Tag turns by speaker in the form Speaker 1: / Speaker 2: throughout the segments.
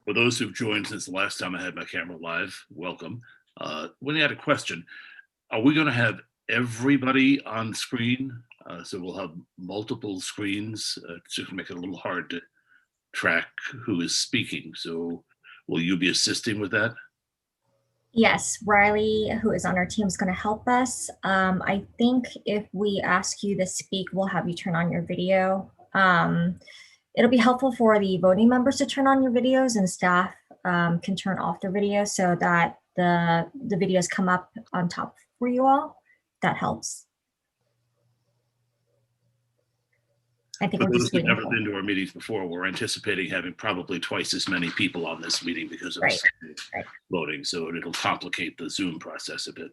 Speaker 1: For those who've joined since the last time I had my camera live, welcome. When you had a question, are we going to have everybody on screen? So we'll have multiple screens to make it a little hard to track who is speaking. So will you be assisting with that?
Speaker 2: Yes, Riley, who is on our team, is going to help us. I think if we ask you to speak, we'll have you turn on your video. It'll be helpful for the voting members to turn on your videos, and staff can turn off their videos so that the videos come up on top for you all. That helps. I think
Speaker 1: For
Speaker 2: we're
Speaker 1: those
Speaker 2: just
Speaker 1: who've
Speaker 2: waiting.
Speaker 1: never been to our meetings before, we're anticipating having probably twice as many people on this meeting because of
Speaker 2: Right.
Speaker 1: voting. So it'll complicate the Zoom process a bit.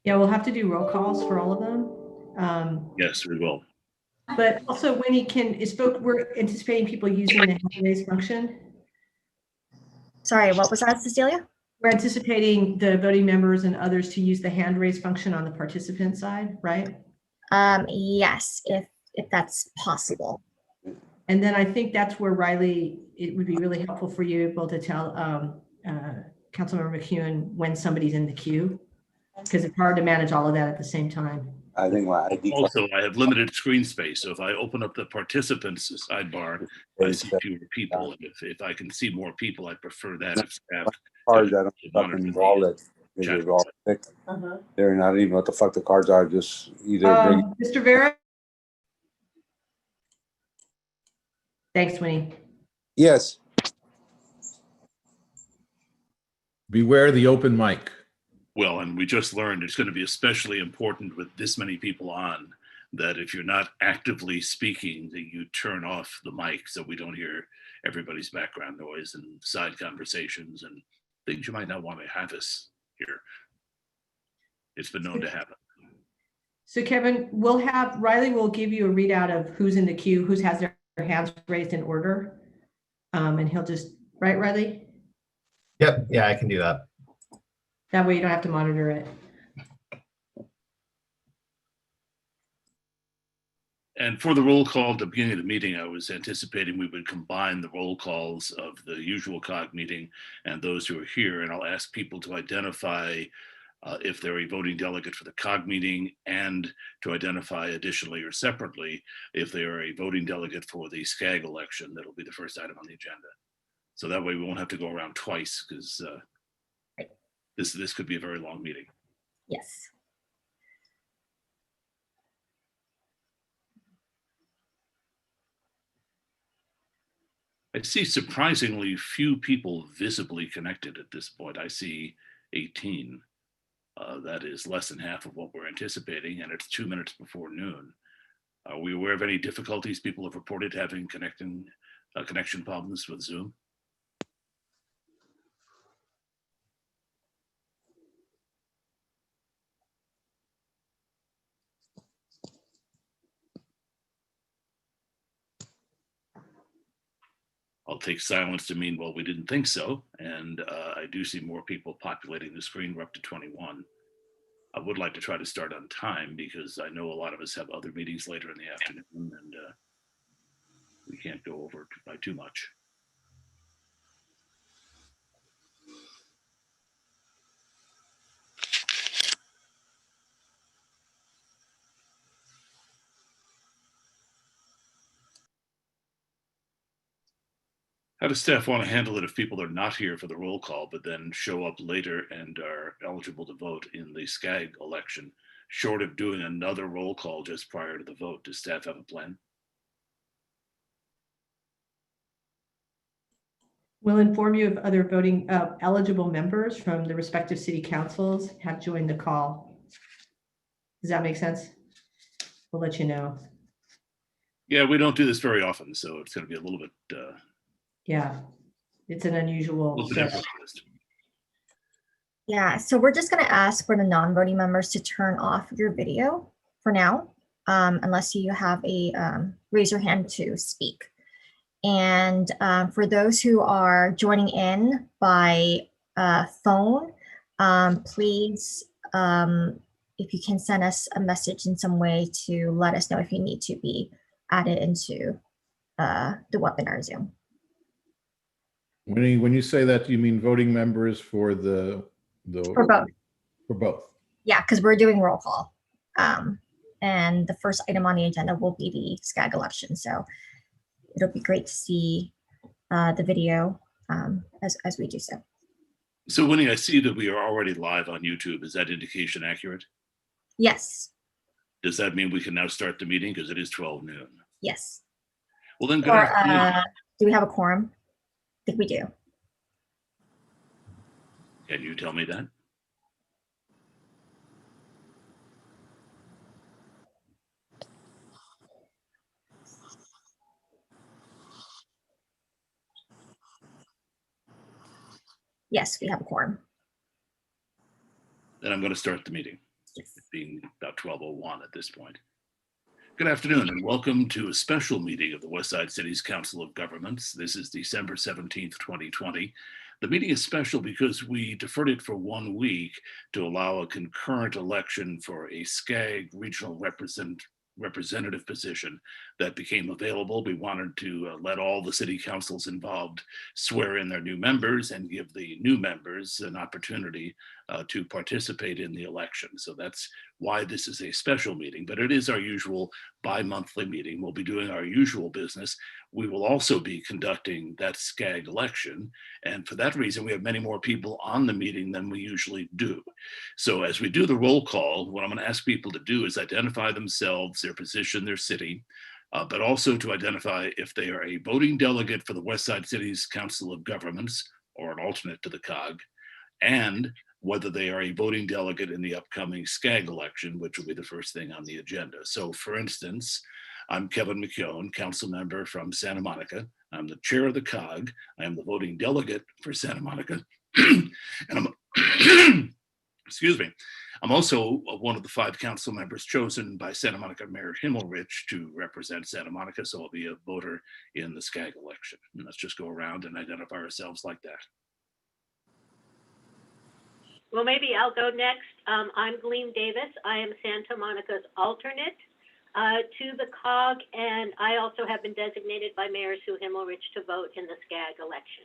Speaker 3: Yeah, we'll have to do roll calls for all of them.
Speaker 1: Yes, we will.
Speaker 3: But also, Winnie, we're anticipating people using the hand raise function.
Speaker 2: Sorry, what was that, Cecilia?
Speaker 3: We're anticipating the voting members and others to use the hand raise function on the participant side, right?
Speaker 2: Yes, if that's possible.
Speaker 3: And then I think that's where, Riley, it would be really helpful for you able to tell Councilmember McEwen when somebody's in the queue, because it's hard to manage all of that at the same time.
Speaker 4: I think
Speaker 1: also I have limited screen space, so if I open up the participants sidebar, I see fewer people. And if I can see more people, I prefer that. If staff
Speaker 4: cards, I don't fucking wallet. They're not even what the fuck the cards are. Just either
Speaker 3: Mr. Vera. Thanks, Winnie.
Speaker 4: Yes.
Speaker 5: Beware the open mic.
Speaker 1: Well, and we just learned it's going to be especially important with this many people on that if you're not actively speaking, that you turn off the mic so we don't hear everybody's background noise and side conversations and things you might not want to have us hear. It's been known to happen.
Speaker 3: So Kevin, Riley will give you a readout of who's in the queue, who has their hands raised in order. And he'll just, right, Riley?
Speaker 6: Yep, yeah, I can do that.
Speaker 3: That way you don't have to monitor it.
Speaker 1: And for the roll call at the beginning of the meeting, I was anticipating we would combine the roll calls of the usual COG meeting and those who are here. And I'll ask people to identify if they're a voting delegate for the COG meeting, and to identify additionally or separately if they are a voting delegate for the SCAG election. That'll be the first item on the agenda. So that way we won't have to go around twice, because this could be a very long meeting.
Speaker 2: Yes.
Speaker 1: I see surprisingly few people visibly connected at this point. I see 18. That is less than half of what we're anticipating, and it's 2 minutes before noon. Are we aware of any difficulties people have reported having connection problems with Zoom? I'll take silence to mean, well, we didn't think so. And I do see more people populating the screen. We're up to 21. I would like to try to start on time because I know a lot of us have other meetings later in the afternoon, and we can't go over by too much. How does staff want to handle it if people are not here for the roll call, but then show up later and are eligible to vote in the SCAG election, short of doing another roll call just prior to the vote? Does staff have a plan?
Speaker 3: We'll inform you of other voting eligible members from the respective city councils have joined the call. Does that make sense? We'll let you know.
Speaker 1: Yeah, we don't do this very often, so it's going to be a little bit.
Speaker 3: Yeah, it's an unusual setup.
Speaker 2: Yeah, so we're just going to ask for the non-voting members to turn off your video for now, unless you have a raise your hand to speak. And for those who are joining in by phone, please, if you can send us a message in some way to let us know if you need to be added into the webinar Zoom.
Speaker 5: When you say that, you mean voting members for
Speaker 2: For both.
Speaker 5: for both?
Speaker 2: Yeah, because we're doing roll call. And the first item on the agenda will be the SCAG election. So it'll be great to see the video as we do so.
Speaker 1: So Winnie, I see that we are already live on YouTube. Is that indication accurate?
Speaker 2: Yes,
Speaker 1: Does that mean we can now start the meeting because it is 12 noon?
Speaker 2: yes.
Speaker 1: Well, then good
Speaker 2: Or
Speaker 1: afternoon.
Speaker 2: do we have a quorum? I think we do.
Speaker 1: Can you tell me that?
Speaker 2: Yes, we have a quorum.
Speaker 1: Then I'm going to start the meeting.
Speaker 2: Yes.
Speaker 1: It being about 12:01 at this point. Good afternoon and welcome to a special meeting of the Westside City's Council of Governments. This is December 17th, 2020. The meeting is special because we deferred it for 1 week to allow a concurrent election for a SCAG regional representative position that became available. We wanted to let all the city councils involved swear in their new members and give the new members an opportunity to participate in the election. So that's why this is a special meeting, but it is our usual bi-monthly meeting. We'll be doing our usual business. We will also be conducting that SCAG election. And for that reason, we have many more people on the meeting than we usually do. So as we do the roll call, what I'm going to ask people to do is identify themselves, their position, their city, but also to identify if they are a voting delegate for the Westside City's Council of Governments or an alternate to the COG, and whether they are a voting delegate in the upcoming SCAG election, which will be the first thing on the agenda. So for instance, I'm Kevin McKeown, council member from Santa Monica. I'm the chair of the COG. I am the voting delegate for Santa Monica. And I'm, excuse me, I'm also one of the 5 council members chosen by Santa Monica Mayor Himmelrich to represent Santa Monica. So I'll be a voter in the SCAG election. And let's just go around and identify ourselves like that.
Speaker 7: Well, maybe I'll go next. I'm Gleam Davis. I am Santa Monica's alternate to the COG, and I also have been designated by Mayor Sue Himmelrich to vote in the SCAG election.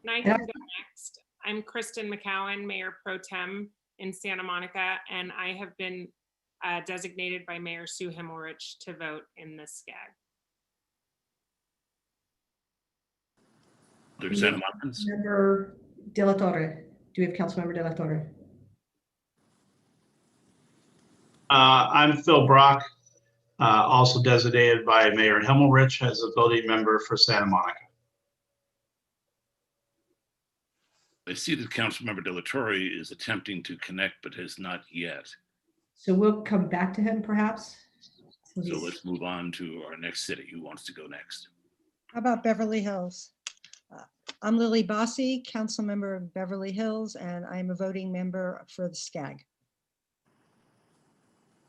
Speaker 8: And I can go next. I'm Kristen McCowan, Mayor Pro Tem in Santa Monica, and I have been designated by Mayor Sue Himmelrich to vote in the SCAG.
Speaker 1: There's Santa Monicans.
Speaker 3: Member De La Torre. Do we have Councilmember De La Torre?
Speaker 9: I'm Phil Brock, also designated by Mayor Himmelrich as a voting member for Santa Monica.
Speaker 1: I see that Councilmember De La Torre is attempting to connect, but has not yet.
Speaker 3: So we'll come back to him perhaps.
Speaker 1: So let's move on to our next city. Who wants to go next?
Speaker 10: How about Beverly Hills? I'm Lily Bossy, council member of Beverly Hills, and I'm a voting member for the SCAG.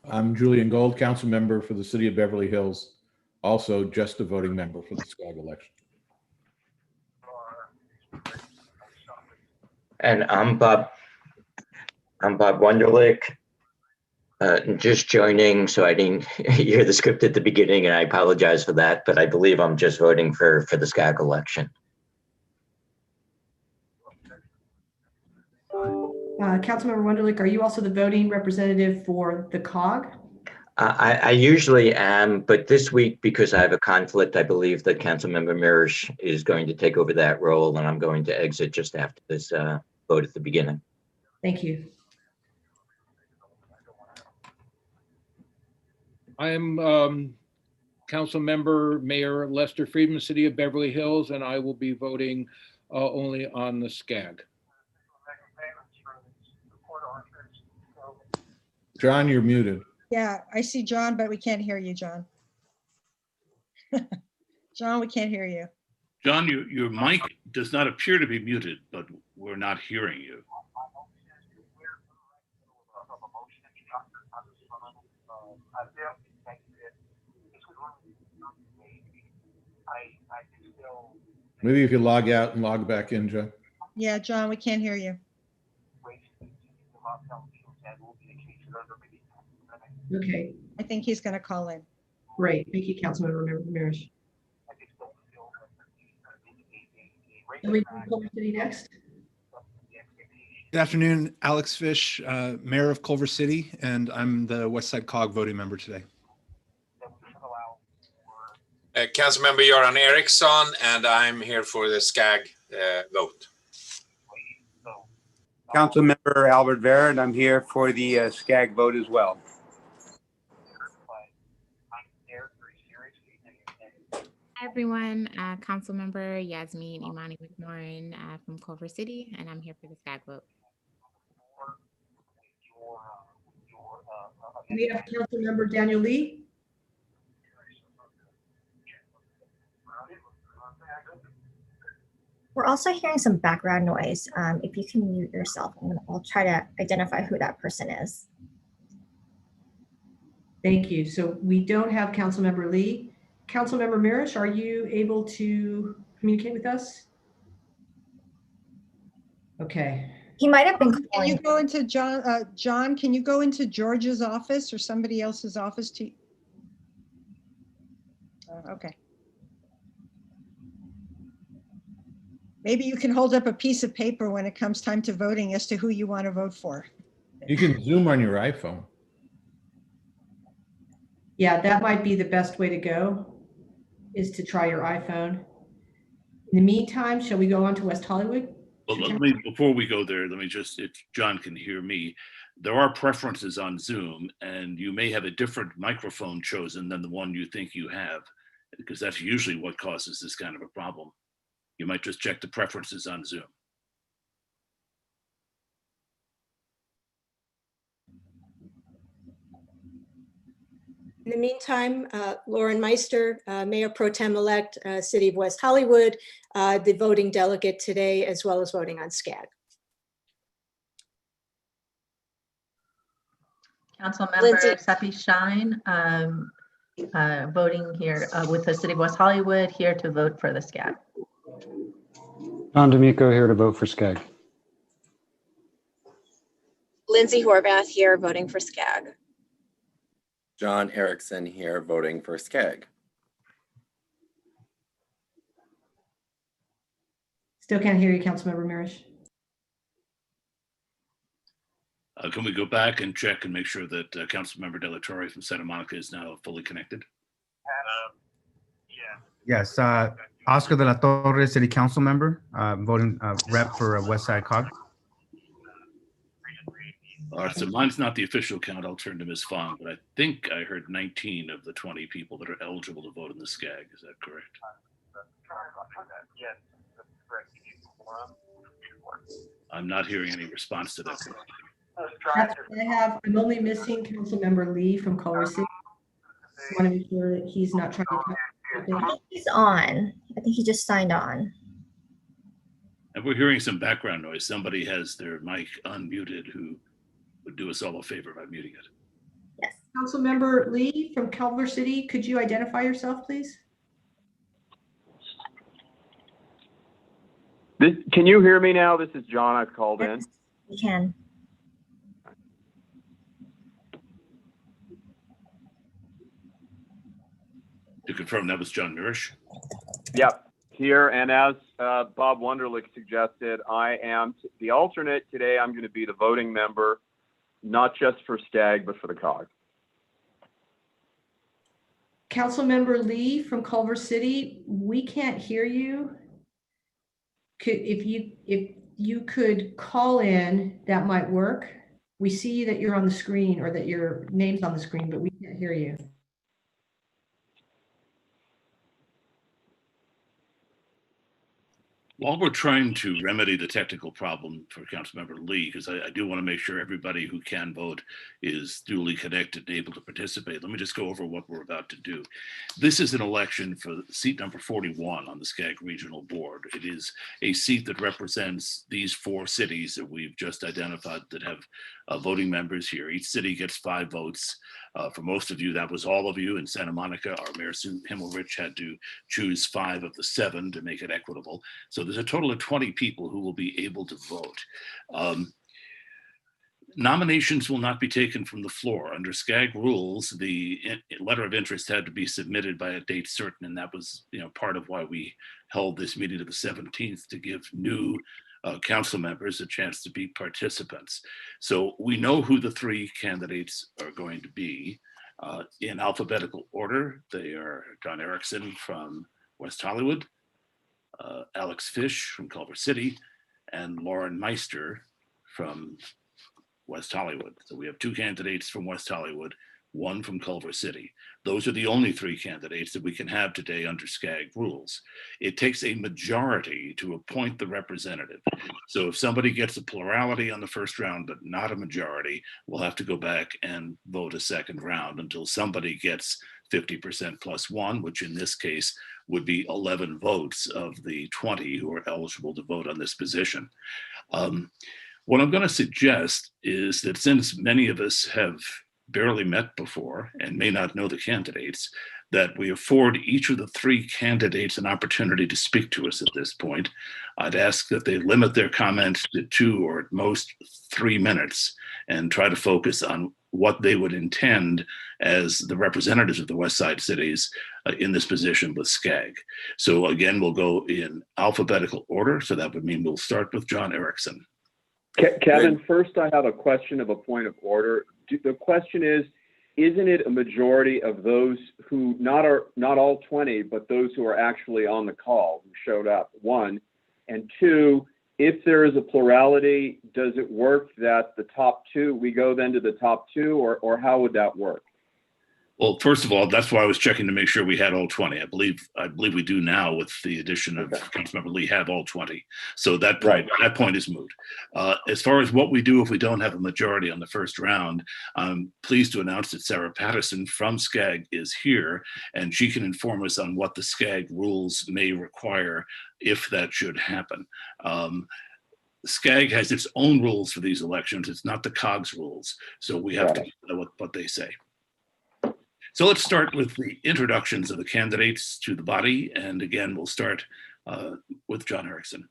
Speaker 5: I'm Julian Gold, council member for the city of Beverly Hills, also just a voting member for the SCAG election.
Speaker 11: And I'm Bob Wunderlich, just joining, so I didn't hear the script at the beginning, and I apologize for that, but I believe I'm just voting for the SCAG election.
Speaker 3: Councilmember Wunderlich, are you also the voting representative for the COG?
Speaker 11: I usually am, but this week, because I have a conflict, I believe that Councilmember Mirisch is going to take over that role, and I'm going to exit just after this vote at the beginning.
Speaker 3: Thank you.
Speaker 12: I am Council Member Mayor Lester Friedman, City of Beverly Hills, and I will be voting only on the SCAG.
Speaker 5: John, you're muted.
Speaker 10: Yeah, I see John, but we can't hear you, John. John, we can't hear you.
Speaker 1: John, your mic does not appear to be muted, but we're not hearing you.
Speaker 5: Maybe if you log out and log back in, John.
Speaker 10: Yeah, John, we can't hear you.
Speaker 3: Okay,
Speaker 10: I think he's going to call in.
Speaker 3: great. Thank you, Councilmember Mirisch. Can we do Culver City next?
Speaker 13: Good afternoon, Alex Fish, Mayor of Culver City, and I'm the West Side COG voting member today.
Speaker 14: Councilmember Göran Eriksson, and I'm here for the SCAG vote.
Speaker 15: Councilmember Albert Vera, and I'm here for the SCAG vote as well.
Speaker 16: Hi everyone, Councilmember Yasmin Imani McMorrin from Culver City, and I'm here for the SCAG vote.
Speaker 3: We have Councilmember Daniel Lee.
Speaker 2: We're also hearing some background noise. If you can mute yourself, I'll try to identify who that person is.
Speaker 3: Thank you. So we don't have Councilmember Lee. Councilmember Mirish, are you able to communicate with us? Okay.
Speaker 2: He might have been
Speaker 10: Can
Speaker 2: calling.
Speaker 10: you go into John, can you go into George's office or somebody else's office to? Okay. Maybe you can hold up a piece of paper when it comes time to voting as to who you want to vote for.
Speaker 5: You can Zoom on your iPhone.
Speaker 3: Yeah, that might be the best way to go, is to try your iPhone. In the meantime, shall we go on to West Hollywood?
Speaker 1: Well, before we go there, let me just, if John can hear me, there are preferences on Zoom, and you may have a different microphone chosen than the one you think you have, because that's usually what causes this kind of a problem. You might just check the preferences on Zoom.
Speaker 17: In the meantime, Lauren Meister, Mayor Pro Tem-elect, City of West Hollywood, the voting delegate today, as well as voting on SCAG.
Speaker 18: Councilmember Seppi Shine, voting here with the City of West Hollywood, here to vote for the SCAG.
Speaker 19: John D'Amico here to vote for SCAG.
Speaker 20: Lindsay Horvath here voting for SCAG.
Speaker 21: John Erickson here voting for SCAG.
Speaker 3: Still can't hear you, Councilmember Mirish.
Speaker 1: Can we go back and check and make sure that Councilmember De La Torre from Santa Monica is now fully connected?
Speaker 22: Yes, Oscar De La Torre, City Council member, voting rep for West Side COG.
Speaker 1: All right, so mine's not the official count. I'll turn to Ms. Fong, but I think I heard 19 of the 20 people that are eligible to vote in the SCAG. Is that correct? I'm not hearing any response to that.
Speaker 3: That's what I have. I'm only missing Councilmember Lee from Culver City. I want to make sure that he's not trying to.
Speaker 2: I think he's on. I think he just signed on.
Speaker 1: And we're hearing some background noise. Somebody has their mic unmuted who would do us all a favor by muting it.
Speaker 3: Yes. Councilmember Lee from Culver City, could you identify yourself, please?
Speaker 23: Can you hear me now? This is John. I've called in.
Speaker 2: We can.
Speaker 1: To confirm, that was John Mirish.
Speaker 23: Yep, here. And as Bob Wunderlich suggested, I am the alternate today. I'm going to be the voting member, not just for SCAG, but for the COG.
Speaker 3: Councilmember Lee from Culver City, we can't hear you. If you could call in, that might work. We see that you're on the screen, or that your name's on the screen, but we can't hear you.
Speaker 1: While we're trying to remedy the technical problem for Councilmember Lee, because I do want to make sure everybody who can vote is duly connected and able to participate, let me just go over what we're about to do. This is an election for seat number 41 on the SCAG Regional Board. It is a seat that represents these 4 cities that we've just identified that have voting members here. Each city gets 5 votes. For most of you, that was all of you. In Santa Monica, our Mayor Sue Himmelrich had to choose 5 of the 7 to make it equitable. So there's a total of 20 people who will be able to vote. Nominations will not be taken from the floor. Under SCAG rules, the letter of interest had to be submitted by a date certain, and that was, part of why we held this meeting to the 17th, to give new council members a chance to be participants. So we know who the three candidates are going to be. In alphabetical order, they are John Erickson from West Hollywood, Alex Fish from Culver City, and Lauren Meister from West Hollywood. So we have two candidates from West Hollywood, one from Culver City. Those are the only three candidates that we can have today under SCAG rules. It takes a majority to appoint the representative. So if somebody gets a plurality on the first round, but not a majority, we'll have to go back and vote a second round until somebody gets 50% plus one, which in this case would be 11 votes of the 20 who are eligible to vote on this position. What I'm going to suggest is that since many of us have barely met before and may not know the candidates, that we afford each of the three candidates an opportunity to speak to us at this point. I'd ask that they limit their comments to 2 or at most 3 minutes and try to focus on what they would intend as the representatives of the West Side cities in this position with SCAG. So again, we'll go in alphabetical order. So that would mean we'll start with John Erickson.
Speaker 23: Kevin, first I have a question of a point of order. The question is, isn't it a majority of those who, not all 20, but those who are actually on the call, who showed up, 1, and 2, if there is a plurality, does it work that the top 2, we go then to the top 2, or how would that work?
Speaker 1: Well, first of all, that's why I was checking to make sure we had all 20. I believe we do now with the addition of Councilmember Lee have all 20. So that point is moot. As far as what we do if we don't have a majority on the first round, I'm pleased to announce that Sarah Patterson from SCAG is here, and she can inform us on what the SCAG rules may require if that should happen. SCAG has its own rules for these elections. It's not the COG's rules. So we have to know what they say. So let's start with the introductions of the candidates to the body. And again, we'll start with John Erickson.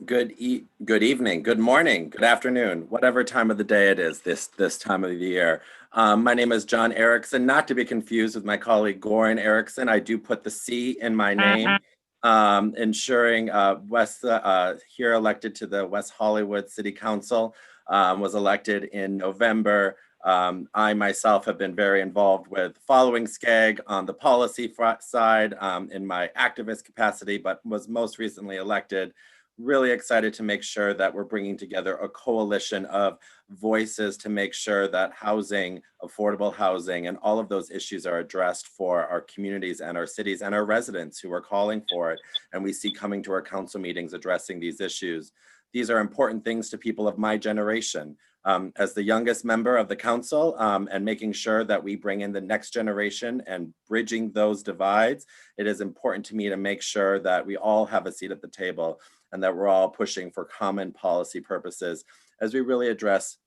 Speaker 21: Good evening, good morning, good afternoon, whatever time of the day it is this time of the year. My name is John Erickson, not to be confused with my colleague Goran Erickson. I do put the C in my name, ensuring here elected to the West Hollywood City Council, was elected in November. I myself have been very involved with following SCAG on the policy side in my activist capacity, but was most recently elected. Really excited to make sure that we're bringing together a coalition of voices to make sure that housing, affordable housing, and all of those issues are addressed for our communities and our cities and our residents who are calling for it. And we see coming to our council meetings addressing these issues. These are important things to people of my generation. As the youngest member of the council and making sure that we bring in the next generation and bridging those divides, it is important to me to make sure that we all have a seat at the table and that we're all pushing for common policy purposes as we really address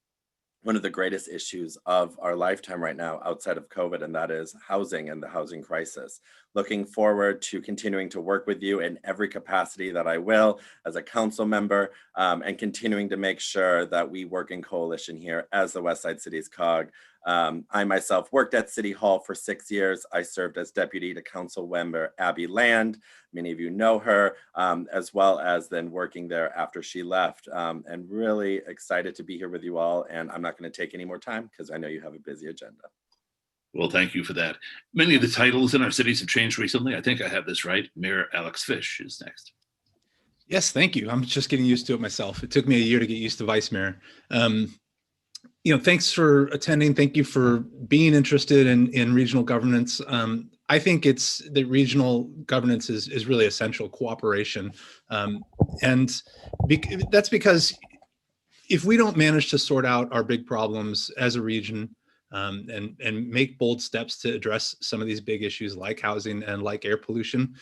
Speaker 21: one of the greatest issues of our lifetime right now outside of COVID, and that is housing and the housing crisis. Looking forward to continuing to work with you in every capacity that I will as a council member and continuing to make sure that we work in coalition here as the West Side Cities COG. I myself worked at City Hall for 6 years. I served as deputy to council member Abby Land. Many of you know her, as well as then working there after she left. And really excited to be here with you all. And I'm not going to take any more time because I know you have a busy agenda.
Speaker 1: Well, thank you for that. Many of the titles in our cities have changed recently. I think I have this right. Mayor Alex Fish is next.
Speaker 13: Yes, thank you. I'm just getting used to it myself. It took me a year to get used to vice mayor. Thanks for attending. Thank you for being interested in regional governance. I think that regional governance is really essential, cooperation. That's because if we don't manage to sort out our big problems as a region and make bold steps to address some of these big issues like housing and like air pollution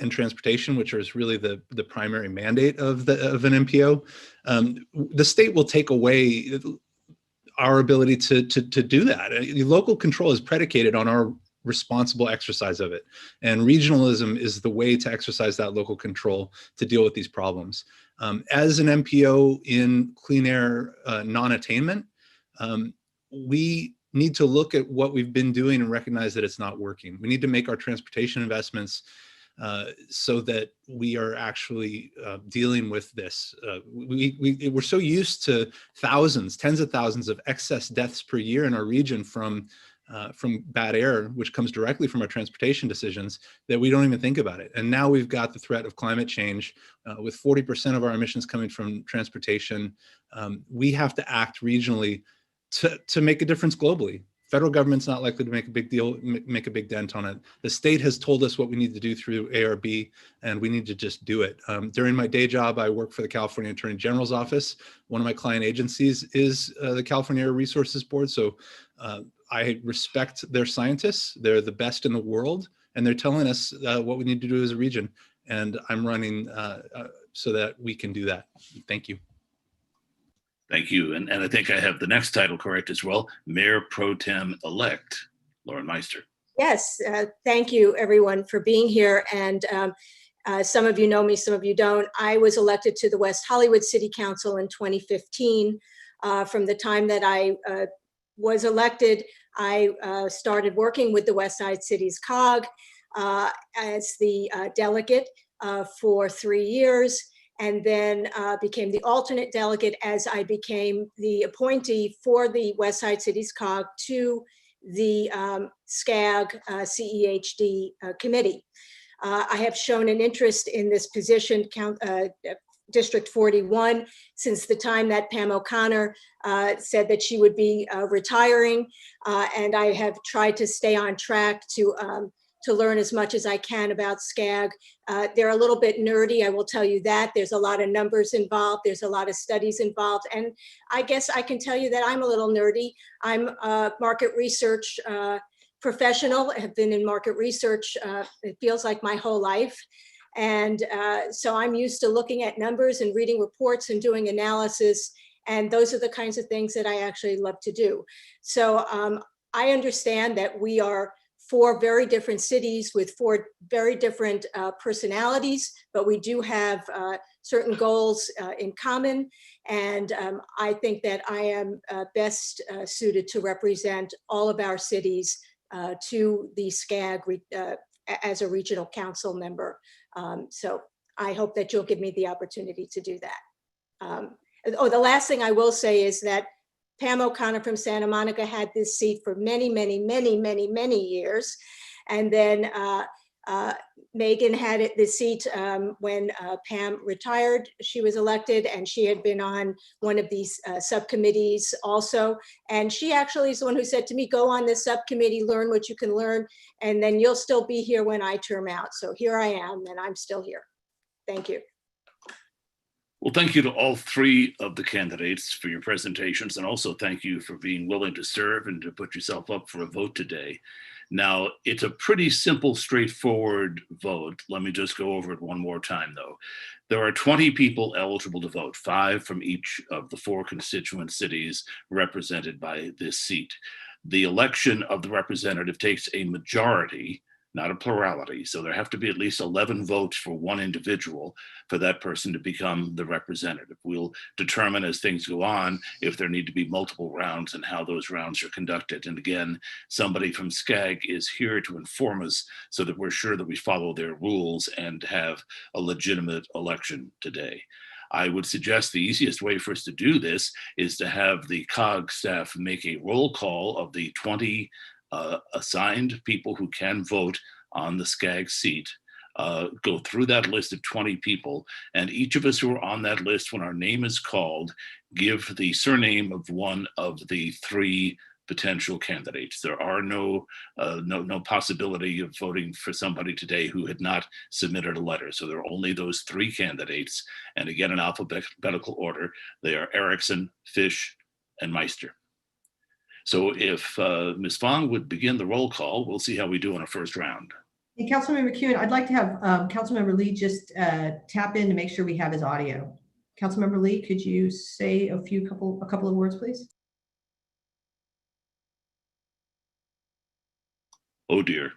Speaker 13: and transportation, which is really the primary mandate of an MPO, the state will take away our ability to do that. Local control is predicated on our responsible exercise of it. And regionalism is the way to exercise that local control to deal with these problems. As an MPO in clean air non-attainment, we need to look at what we've been doing and recognize that it's not working. We need to make our transportation investments so that we are actually dealing with this. We're so used to thousands, tens of thousands of excess deaths per year in our region from bad air, which comes directly from our transportation decisions, that we don't even think about it. And now we've got the threat of climate change with 40% of our emissions coming from transportation. We have to act regionally to make a difference globally. Federal government's not likely to make a big dent on it. The state has told us what we need to do through ARB, and we need to just do it. During my day job, I work for the California Attorney General's office. One of my client agencies is the California Air Resources Board. So I respect their scientists. They're the best in the world, and they're telling us what we need to do as a region. And I'm running so that we can do that. Thank you.
Speaker 1: Thank you. And I think I have the next title correct as well. Mayor Pro Tem-elect Lauren Meister.
Speaker 17: Yes, thank you everyone for being here. And some of you know me, some of you don't. I was elected to the West Hollywood City Council in 2015. From the time that I was elected, I started working with the West Side Cities COG as the delegate for 3 years, and then became the alternate delegate as I became the appointee for the West Side Cities COG to the SCAG CEHD committee. I have shown an interest in this position, District 41, since the time that Pam O'Connor said that she would be retiring, and I have tried to stay on track to learn as much as I can about SCAG. They're a little bit nerdy, I will tell you that. There's a lot of numbers involved. There's a lot of studies involved. And I guess I can tell you that I'm a little nerdy. I'm a market research professional. I have been in market research, it feels like my whole life. And so I'm used to looking at numbers and reading reports and doing analysis. And those are the kinds of things that I actually love to do. So I understand that we are 4 very different cities with 4 very different personalities, but we do have certain goals in common. And I think that I am best suited to represent all of our cities to the SCAG as a regional council member. So I hope that you'll give me the opportunity to do that. The last thing I will say is that Pam O'Connor from Santa Monica had this seat for many, many, many, many, many years. And then Megan had the seat when Pam retired. She was elected, and she had been on one of these subcommittees also. And she actually is the one who said to me, go on this subcommittee, learn what you can learn, and then you'll still be here when I term out. So here I am, and I'm still here. Thank you.
Speaker 1: Well, thank you to all 3 of the candidates for your presentations, and also thank you for being willing to serve and to put yourself up for a vote today. Now, it's a pretty simple, straightforward vote. Let me just go over it one more time, though. There are 20 people eligible to vote, 5 from each of the 4 constituent cities represented by this seat. The election of the representative takes a majority, not a plurality. So there have to be at least 11 votes for one individual for that person to become the representative. We'll determine as things go on if there need to be multiple rounds and how those rounds are conducted. And again, somebody from SCAG is here to inform us so that we're sure that we follow their rules and have a legitimate election today. I would suggest the easiest way for us to do this is to have the COG staff make a roll call of the 20 assigned people who can vote on the SCAG seat, go through that list of 20 people, and each of us who are on that list, when our name is called, give the surname of one of the 3 potential candidates. There are no possibility of voting for somebody today who had not submitted a letter. So there are only those 3 candidates, and again, in alphabetical order, they are Erickson, Fish, and Meister. So if Ms. Fong would begin the roll call, we'll see how we do in our first round.
Speaker 3: Hey, Councilmember Kuhn, I'd like to have Councilmember Lee just tap in to make sure we have his audio. Councilmember Lee, could you say a couple of words, please?
Speaker 1: Oh dear.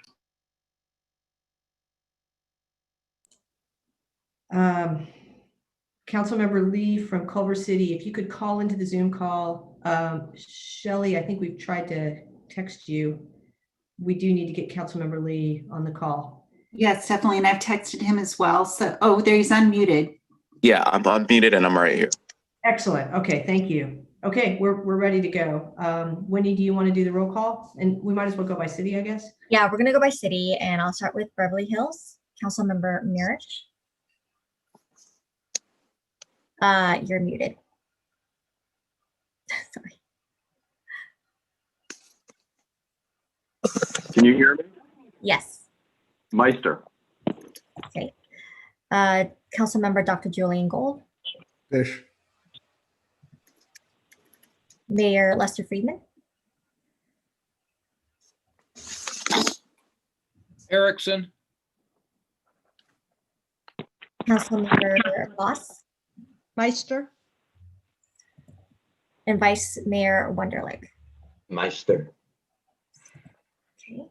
Speaker 3: Councilmember Lee from Culver City, if you could call into the Zoom call. Shelley, I think we've tried to text you. We do need to get Councilmember Lee on the call.
Speaker 4: Yes, definitely. And I've texted him as well. So, oh, there he's unmuted.
Speaker 6: Yeah, I'm unmuted and I'm right here.
Speaker 3: Excellent. Okay, thank you. Okay, we're ready to go. Wendy, do you want to do the roll call? And we might as well go by city, I guess.
Speaker 2: Yeah, we're gonna go by city, and I'll start with Beverly Hills. Councilmember Mirisch. You're muted. Sorry.
Speaker 23: Can you hear me?
Speaker 2: Yes.
Speaker 23: Meister.
Speaker 2: Okay. Councilmember Dr. Julian Gold.
Speaker 5: Fish.
Speaker 2: Mayor Lester Friedman.
Speaker 12: Erickson.
Speaker 2: Councilmember Voss.
Speaker 10: Meister.
Speaker 2: And Vice Mayor Wunderlich.
Speaker 11: Meister.
Speaker 2: Okay.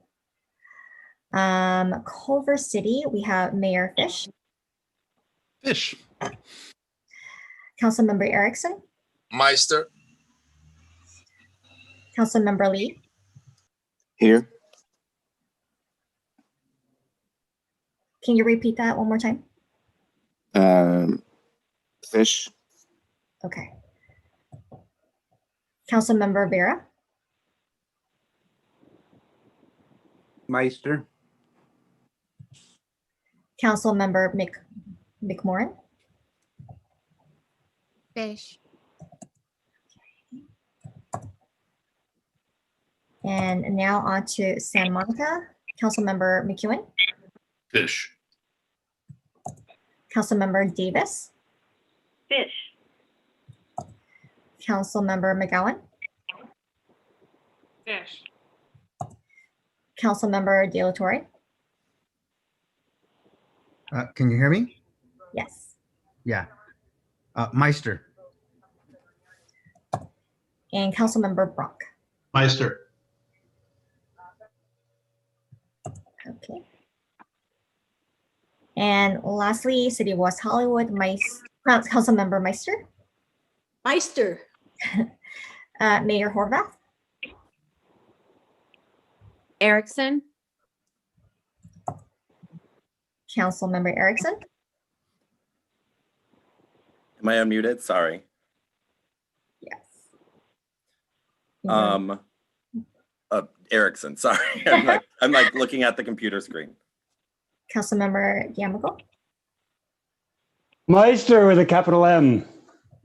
Speaker 2: Culver City, we have Mayor Fish.
Speaker 13: Fish.
Speaker 2: Councilmember Erickson.
Speaker 14: Meister.
Speaker 2: Councilmember Lee.
Speaker 6: Here.
Speaker 2: Can you repeat that one more time?
Speaker 6: Fish.
Speaker 2: Okay. Councilmember Vera.
Speaker 15: Meister.
Speaker 2: Councilmember McMorrin.
Speaker 16: Fish.
Speaker 2: And now on to Santa Monica. Councilmember McEwen.
Speaker 1: Fish.
Speaker 2: Councilmember Davis.
Speaker 7: Fish.
Speaker 2: Councilmember McGowan.
Speaker 8: Fish.
Speaker 2: Councilmember De La Torre.
Speaker 22: Can you hear me?
Speaker 2: Yes.
Speaker 22: Yeah. Meister.
Speaker 2: And Councilmember Brock.
Speaker 9: Meister.
Speaker 2: Okay. And lastly, City of West Hollywood, Councilmember Meister.
Speaker 17: Meister.
Speaker 2: Mayor Horvath.
Speaker 7: Erickson.
Speaker 2: Councilmember Erickson.
Speaker 21: Am I unmuted? Sorry.
Speaker 2: Yes.
Speaker 21: Erickson, sorry. I'm like looking at the computer screen.
Speaker 2: Councilmember Yamago.
Speaker 19: Meister with a capital M.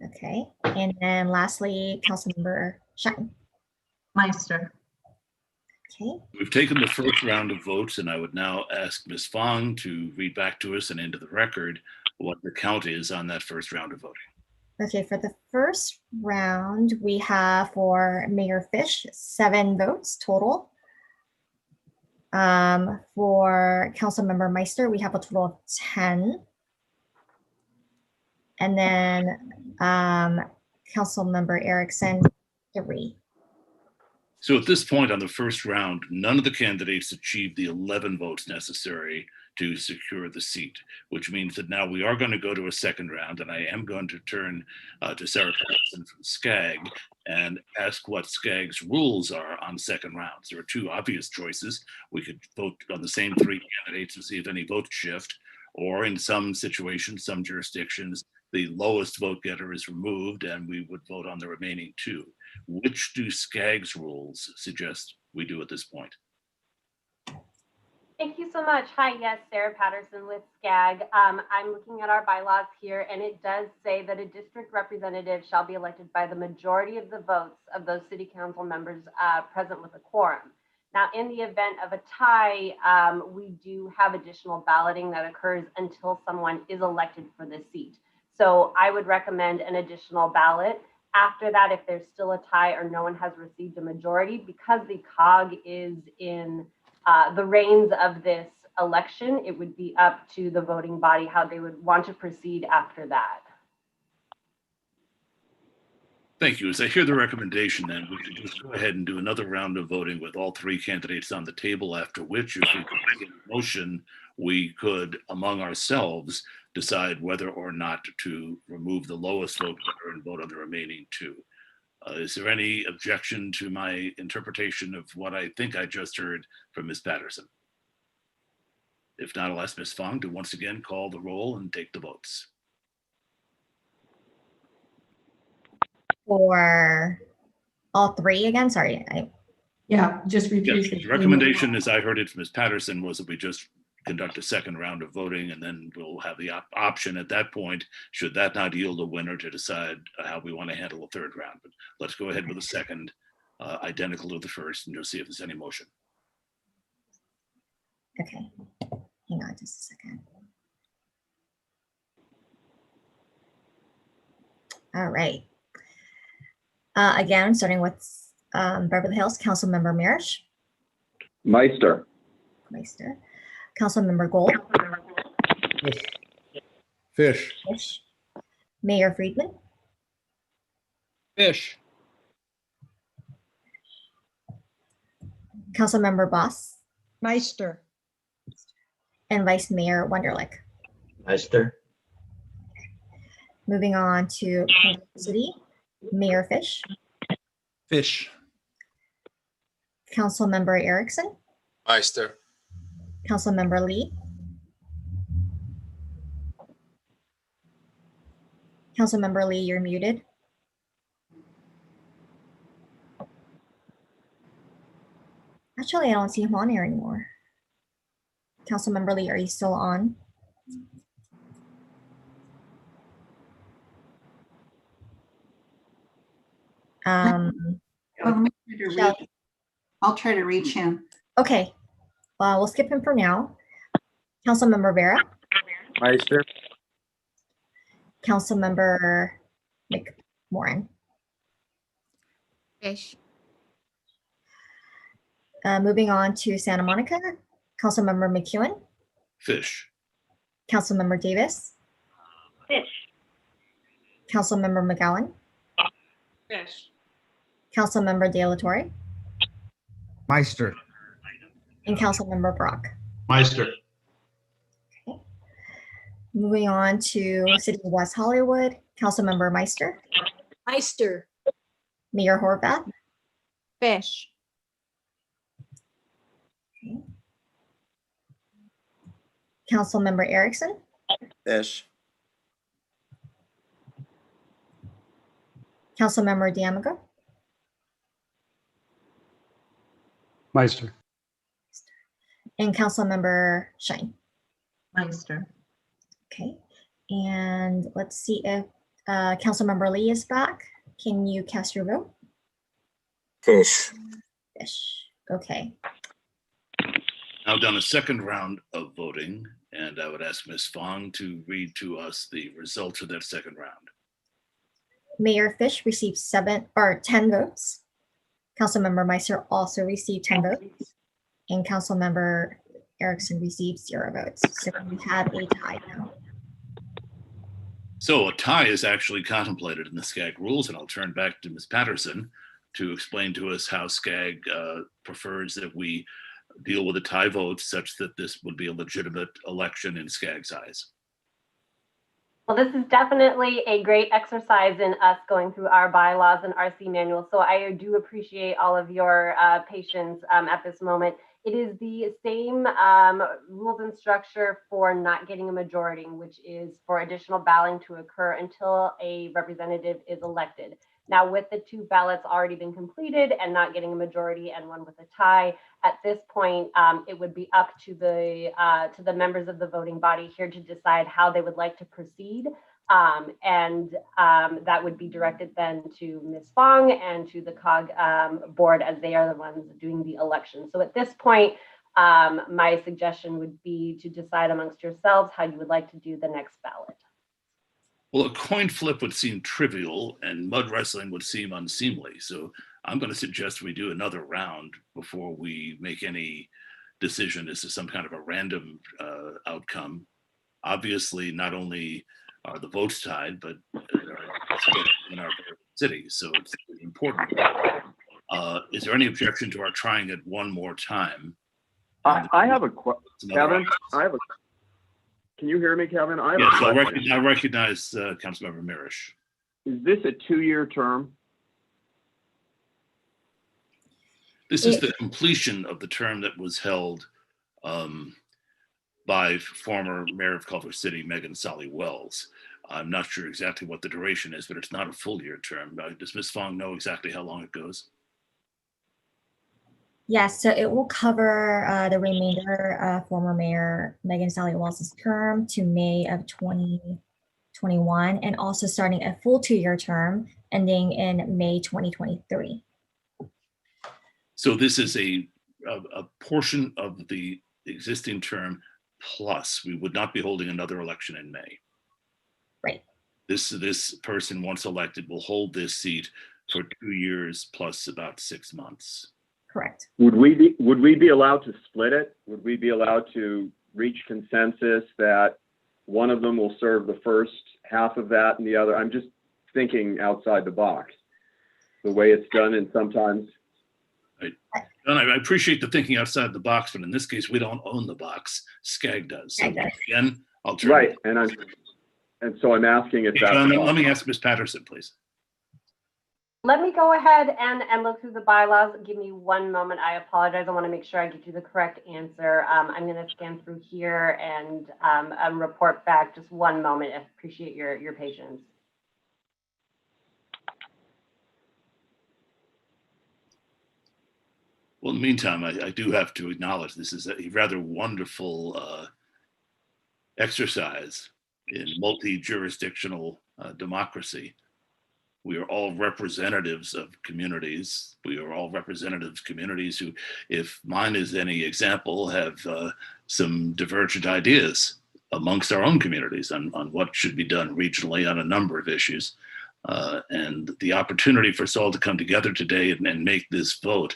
Speaker 2: Okay. And then lastly, Councilmember Shatton.
Speaker 18: Meister.
Speaker 2: Okay.
Speaker 1: We've taken the first round of votes, and I would now ask Ms. Fong to read back to us and into the record what the count is on that first round of voting.
Speaker 2: Okay, for the first round, we have for Mayor Fish, 7 votes total. For Councilmember Meister, we have a total of 10. And then Councilmember Erickson, 3.
Speaker 1: So at this point on the first round, none of the candidates achieved the 11 votes necessary to secure the seat, which means that now we are going to go to a second round, and I am going to turn to Sarah Patterson from SCAG and ask what SCAG's rules are on second rounds. There are 2 obvious choices. We could vote on the same 3 candidates and see if any votes shift, or in some situations, some jurisdictions, the lowest vote getter is removed and we would vote on the remaining 2. Which do SCAG's rules suggest we do at this point?
Speaker 7: Thank you so much. Hi, yes, Sarah Patterson with SCAG. I'm looking at our bylaws here, and it does say that a district representative shall be elected by the majority of the votes of those city council members present with a quorum. Now, in the event of a tie, we do have additional balloting that occurs until someone is elected for the seat. So I would recommend an additional ballot. After that, if there's still a tie or no one has received a majority, because the COG is in the reins of this election, it would be up to the voting body how they would want to proceed after that.
Speaker 1: Thank you. As I hear the recommendation, then we could just go ahead and do another round of voting with all three candidates on the table, after which, if we could make a motion, we could, among ourselves, decide whether or not to remove the lowest vote getter and vote on the remaining two. Is there any objection to my interpretation of what I think I just heard from Ms. Patterson? If not, I'll ask Ms. Fong to once again call the roll and take the votes.
Speaker 2: For all three again? Sorry.
Speaker 3: Yeah, just repeat.
Speaker 1: Yes, the recommendation, as I heard it from Ms. Patterson, was that we just conduct a second round of voting, and then we'll have the option at that point, should that not yield a winner, to decide how we want to handle a third round. But let's go ahead with a second, identical to the first, and just see if there's any motion.
Speaker 2: Okay. Hang on just a second. All right. Again, starting with Beverly Hills, Councilmember Mirisch.
Speaker 23: Meister.
Speaker 2: Meister. Councilmember Gold.
Speaker 5: Fish.
Speaker 2: Fish. Mayor Friedman.
Speaker 12: Fish.
Speaker 2: Councilmember Boss.
Speaker 10: Meister.
Speaker 2: And Vice Mayor Wunderlich.
Speaker 11: Meister.
Speaker 2: Moving on to Culver City, Mayor Fish.
Speaker 13: Fish.
Speaker 2: Councilmember Erickson.
Speaker 14: Meister.
Speaker 2: Councilmember Lee. Councilmember Lee, you're muted. Actually, I don't see him on here anymore. Councilmember Lee, are you still on?
Speaker 3: I'll try to reach him.
Speaker 2: Okay, we'll skip him for now. Councilmember Vera.
Speaker 15: Meister.
Speaker 2: Councilmember McMorrin.
Speaker 16: Fish.
Speaker 2: Moving on to Santa Monica, Councilmember McEwen.
Speaker 1: Fish.
Speaker 2: Councilmember Davis.
Speaker 3: Fish.
Speaker 2: Councilmember McGowan.
Speaker 8: Fish.
Speaker 2: Councilmember De La Torre.
Speaker 22: Meister.
Speaker 2: And Councilmember Brock.
Speaker 9: Meister.
Speaker 2: Moving on to City of West Hollywood, Councilmember Meister.
Speaker 17: Meister.
Speaker 2: Mayor Horvath.
Speaker 16: Fish.
Speaker 2: Councilmember Erickson.
Speaker 21: Fish.
Speaker 2: Councilmember D'Amico.
Speaker 19: Meister.
Speaker 2: And Councilmember Shine.
Speaker 18: Meister.
Speaker 2: Okay, and let's see if Councilmember Lee is back. Can you cast your vote?
Speaker 6: Fish.
Speaker 2: Fish. Okay.
Speaker 1: Now done a second round of voting, and I would ask Ms. Fong to read to us the results of that second round.
Speaker 2: Mayor Fish received 10 votes. Councilmember Meister also received 10 votes, and Councilmember Erickson received 0 votes. So we have a tie now.
Speaker 1: So a tie is actually contemplated in the SCAG rules, and I'll turn back to Ms. Patterson to explain to us how SCAG prefers that we deal with a tie vote such that this would be a legitimate election in SCAG's eyes.
Speaker 7: Well, this is definitely a great exercise in us going through our bylaws and RC manual. So I do appreciate all of your patience at this moment. It is the same rules and structure for not getting a majority, which is for additional balloting to occur until a representative is elected. Now, with the 2 ballots already been completed and not getting a majority and 1 with a tie, at this point, it would be up to the members of the voting body here to decide how they would like to proceed. That would be directed then to Ms. Fong and to the COG board, as they are the ones doing the election. So at this point, my suggestion would be to decide amongst yourselves how you would like to do the next ballot.
Speaker 1: Well, a coin flip would seem trivial and mud wrestling would seem unseemly. So I'm going to suggest we do another round before we make any decision as to some kind of a random outcome. Obviously, not only the votes tied, but in our city, so it's important. Is there any objection to our trying it one more time?
Speaker 4: I have a question,
Speaker 1: Kevin.
Speaker 4: Can you hear me, Kevin? I have
Speaker 1: Yes,
Speaker 4: a question.
Speaker 1: I recognize Councilmember Mirisch.
Speaker 4: Is this a 2-year term?
Speaker 1: This is the completion of the term that was held by former Mayor of Culver City, Megan Solly Wells. I'm not sure exactly what the duration is, but it's not a full year term. Does Ms. Fong know exactly how long it goes?
Speaker 2: Yes, so it will cover the remainder of former Mayor Megan Sally Wells' term to May of 2021, and also starting a full 2-year term ending in May 2023.
Speaker 1: So this is a portion of the existing term plus. We would not be holding another election in May.
Speaker 2: Right.
Speaker 1: This person, once elected, will hold this seat for 2 years plus about 6 months.
Speaker 2: Correct.
Speaker 4: Would we be allowed to split it? Would we be allowed to reach consensus that one of them will serve the first half of that and the other? I'm just thinking outside the box, the way it's done, and sometimes.
Speaker 1: And I appreciate the thinking outside the box, but in this case, we don't own the box. SCAG does. So again, I'll turn.
Speaker 4: Right, and so I'm asking if that's.
Speaker 1: Let me ask Ms. Patterson, please.
Speaker 7: Let me go ahead and look through the bylaws. Give me one moment. I apologize. I want to make sure I get you the correct answer. I'm going to scan through here and report back. Just one moment. I appreciate your patience.
Speaker 1: Well, in the meantime, I do have to acknowledge this is a rather wonderful exercise in multi-jurisdictional democracy. We are all representatives of communities. We are all representatives of communities who, if mine is any example, have some divergent ideas amongst our own communities on what should be done regionally on a number of issues. And the opportunity for us all to come together today and make this vote.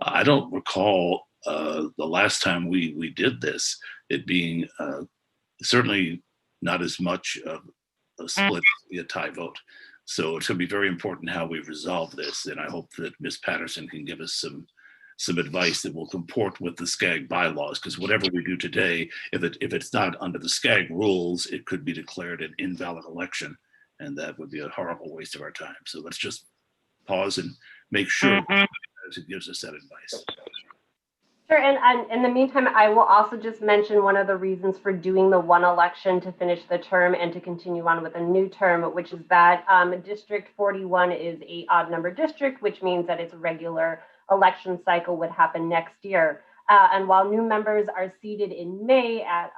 Speaker 1: I don't recall the last time we did this, it being certainly not as much of a split, a tie vote. So it's going to be very important how we resolve this. And I hope that Ms. Patterson can give us some advice that will comport with the SCAG bylaws, because whatever we do today, if it's not under the SCAG rules, it could be declared an invalid election. And that would be a horrible waste of our time. So let's just pause and make sure it gives us that advice.
Speaker 7: Sure, and in the meantime, I will also just mention one of the reasons for doing the one election to finish the term and to continue on with a new term, which is that District 41 is a odd number district, which means that its regular election cycle would happen next year. And while new members are seated in May at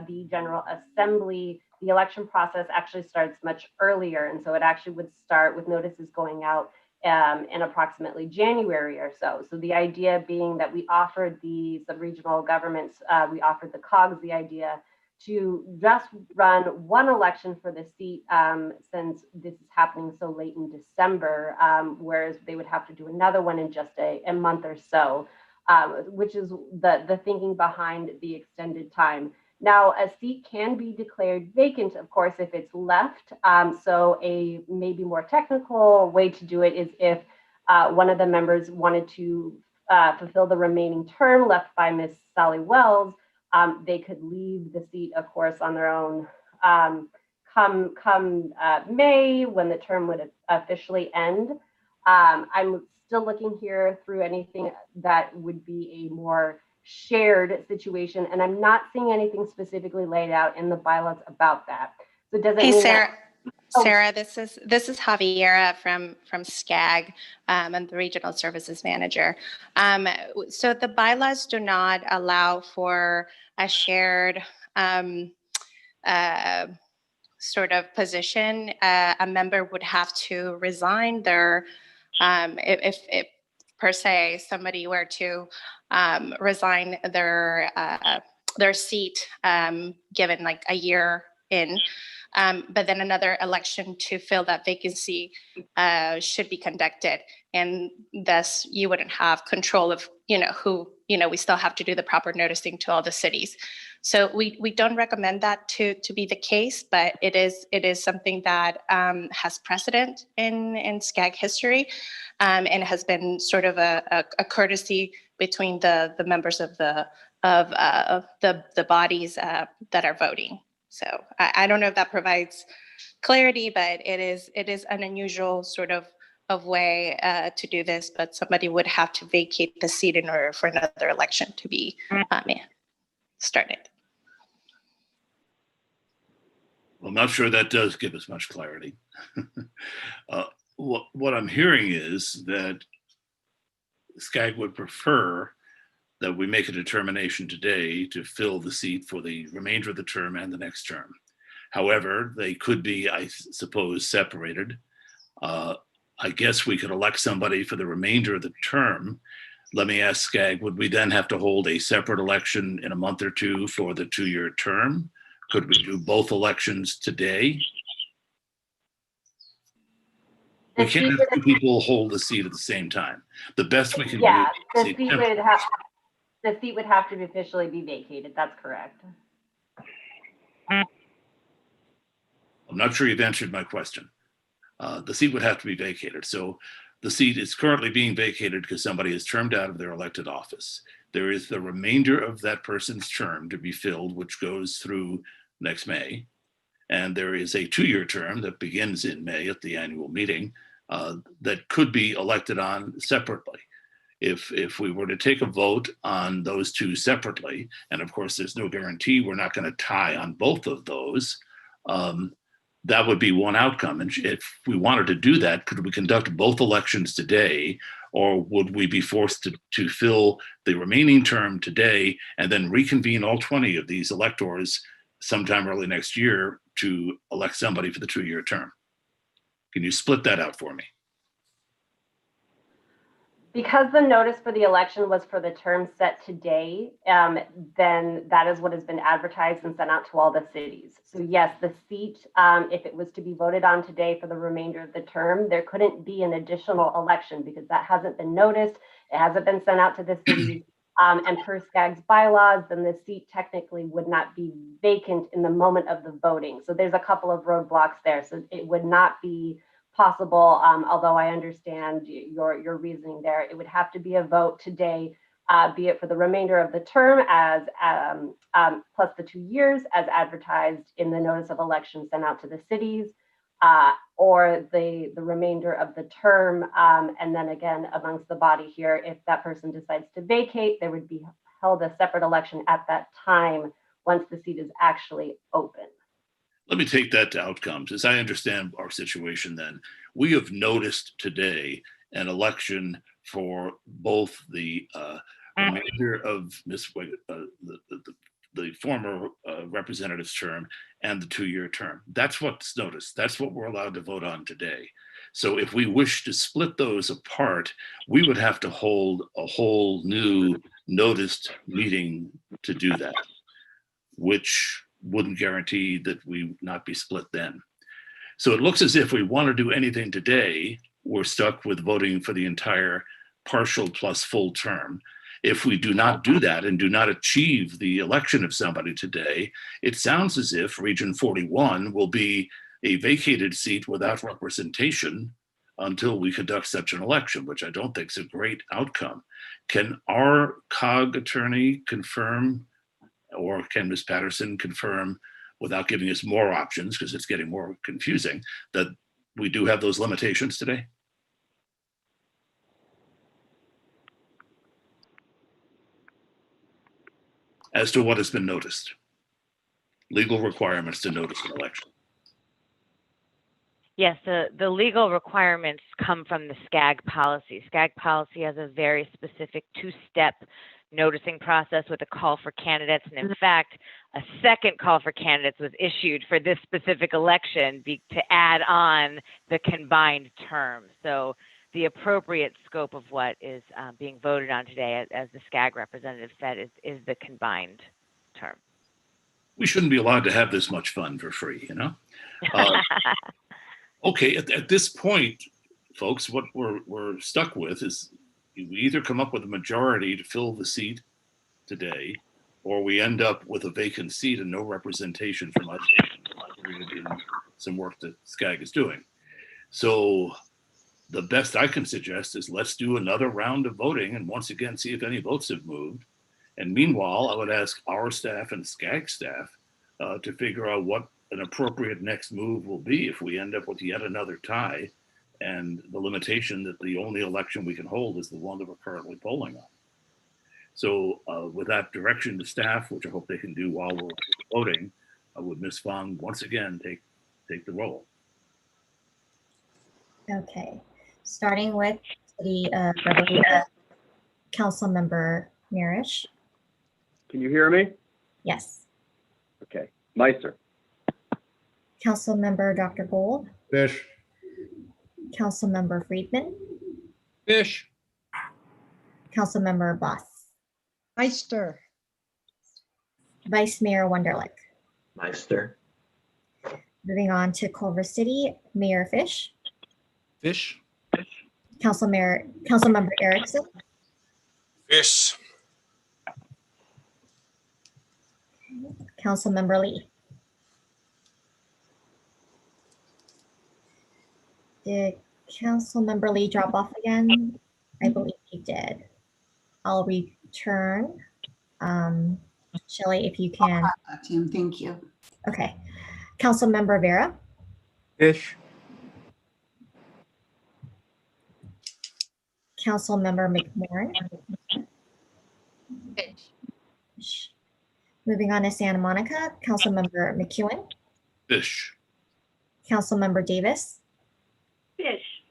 Speaker 7: the General Assembly, the election process actually starts much earlier. And so it actually would start with notices going out in approximately January or so. So the idea being that we offered the sub-regional governments, we offered the COGs the idea to just run one election for the seat since this is happening so late in December, whereas they would have to do another one in just a month or so, which is the thinking behind the extended time. Now, a seat can be declared vacant, of course, if it's left. So a maybe more technical way to do it is if one of the members wanted to fulfill the remaining term left by Ms. Sally Wells, they could leave the seat, of course, on their own come May, when the term would officially end. I'm still looking here through anything that would be a more shared situation, and I'm not seeing anything specifically laid out in the bylaws about that. So does it
Speaker 20: Hey,
Speaker 7: mean
Speaker 20: Sarah.
Speaker 7: that,
Speaker 20: Sarah, this is Javiera from SCAG. I'm the Regional Services Manager. So the bylaws do not allow for a shared sort of position. A member would have to resign their, if per se somebody were to resign their seat, given like a year in. But then another election to fill that vacancy should be conducted. And thus you wouldn't have control of, who, we still have to do the proper noticing to all the cities. So we don't recommend that to be the case, but it is something that has precedent in SCAG history, and has been sort of a courtesy between the members of the bodies that are voting. So I don't know if that provides clarity, but it is an unusual sort of way to do this, but somebody would have to vacate the seat in order for another election to be started.
Speaker 1: Well, I'm not sure that does give us much clarity. What I'm hearing is that SCAG would prefer that we make a determination today to fill the seat for the remainder of the term and the next term. However, they could be, I suppose, separated. I guess we could elect somebody for the remainder of the term. Let me ask SCAG, would we then have to hold a separate election in a month or two for the 2-year term? Could we do both elections today? We can't have two people hold the seat at the same time. The best we can do.
Speaker 7: The seat would have to officially be vacated. That's correct.
Speaker 1: I'm not sure you've answered my question. The seat would have to be vacated. So the seat is currently being vacated because somebody is termed out of their elected office. There is the remainder of that person's term to be filled, which goes through next May. And there is a 2-year term that begins in May at the annual meeting that could be elected on separately. If we were to take a vote on those two separately, and of course there's no guarantee we're not going to tie on both of those, that would be one outcome. And if we wanted to do that, could we conduct both elections today, or would we be forced to fill the remaining term today and then reconvene all 20 of these electors sometime early next year to elect somebody for the 2-year term? Can you split that out for me?
Speaker 7: Because the notice for the election was for the term set today, then that is what has been advertised and sent out to all the cities. So yes, the seat, if it was to be voted on today for the remainder of the term, there couldn't be an additional election because that hasn't been noticed. It hasn't been sent out to the cities. And per SCAG's bylaws, then the seat technically would not be vacant in the moment of the voting. So there's a couple of roadblocks there. So it would not be possible, although I understand your reasoning there. It would have to be a vote today, be it for the remainder of the term as plus the 2 years as advertised in the notice of election sent out to the cities, or the remainder of the term. And then again, amongst the body here, if that person decides to vacate, there would be held a separate election at that time once the seat is actually open.
Speaker 1: Let me take that to outcomes. As I understand our situation then, we have noticed today an election for both the remainder of the former representative's term and the 2-year term. That's what's noticed. That's what we're allowed to vote on today. So if we wish to split those apart, we would have to hold a whole new noticed meeting to do that, which wouldn't guarantee that we not be split then. So it looks as if we want to do anything today, we're stuck with voting for the entire partial plus full term. If we do not do that and do not achieve the election of somebody today, it sounds as if Region 41 will be a vacated seat without representation until we conduct such an election, which I don't think is a great outcome. Can our COG attorney confirm, or can Ms. Patterson confirm, without giving us more options, because it's getting more confusing, that we do have those limitations today? As to what has been noticed, legal requirements to notice an election.
Speaker 5: Yes, the legal requirements come from the SCAG policy. SCAG policy has a very specific 2-step noticing process with a call for candidates. And in fact, a second call for candidates was issued for this specific election to add on the combined term. So the appropriate scope of what is being voted on today, as the SCAG representative said, is the combined term.
Speaker 1: we shouldn't be allowed to have this much fun for free, you know? Okay, at this point, folks, what we're stuck with is we either come up with a majority to fill the seat today, or we end up with a vacant seat and no representation from us in some work that SCAG is doing. So the best I can suggest is let's do another round of voting and once again see if any votes have moved. And meanwhile, I would ask our staff and SCAG staff to figure out what an appropriate next move will be if we end up with yet another tie and the limitation that the only election we can hold is the one that we're currently polling on. So with that direction to staff, which I hope they can do while we're voting, would Ms. Fong once again take the roll.
Speaker 2: Okay, starting with the Council Member Mirish.
Speaker 4: Can you hear me?
Speaker 2: Yes.
Speaker 4: Okay. Meister.
Speaker 2: Council Member Dr. Gold.
Speaker 22: Fish.
Speaker 2: Council Member Friedman.
Speaker 22: Fish.
Speaker 2: Council Member Boss.
Speaker 3: Meister.
Speaker 2: Vice Mayor Wunderlich.
Speaker 11: Meister.
Speaker 2: Moving on to Culver City, Mayor Fish.
Speaker 13: Fish.
Speaker 2: Councilmember Erickson.
Speaker 14: Fish.
Speaker 2: Councilmember Lee. Did Councilmember Lee drop off again? I believe he did. I'll return. Shelley, if you can.
Speaker 3: Tim, thank you.
Speaker 2: Okay. Councilmember Vera.
Speaker 15: Fish.
Speaker 2: Councilmember McMorrin.
Speaker 16: Fish.
Speaker 2: Moving on to Santa Monica, Councilmember McEwen.
Speaker 1: Fish.
Speaker 2: Councilmember Davis.
Speaker 3: Fish.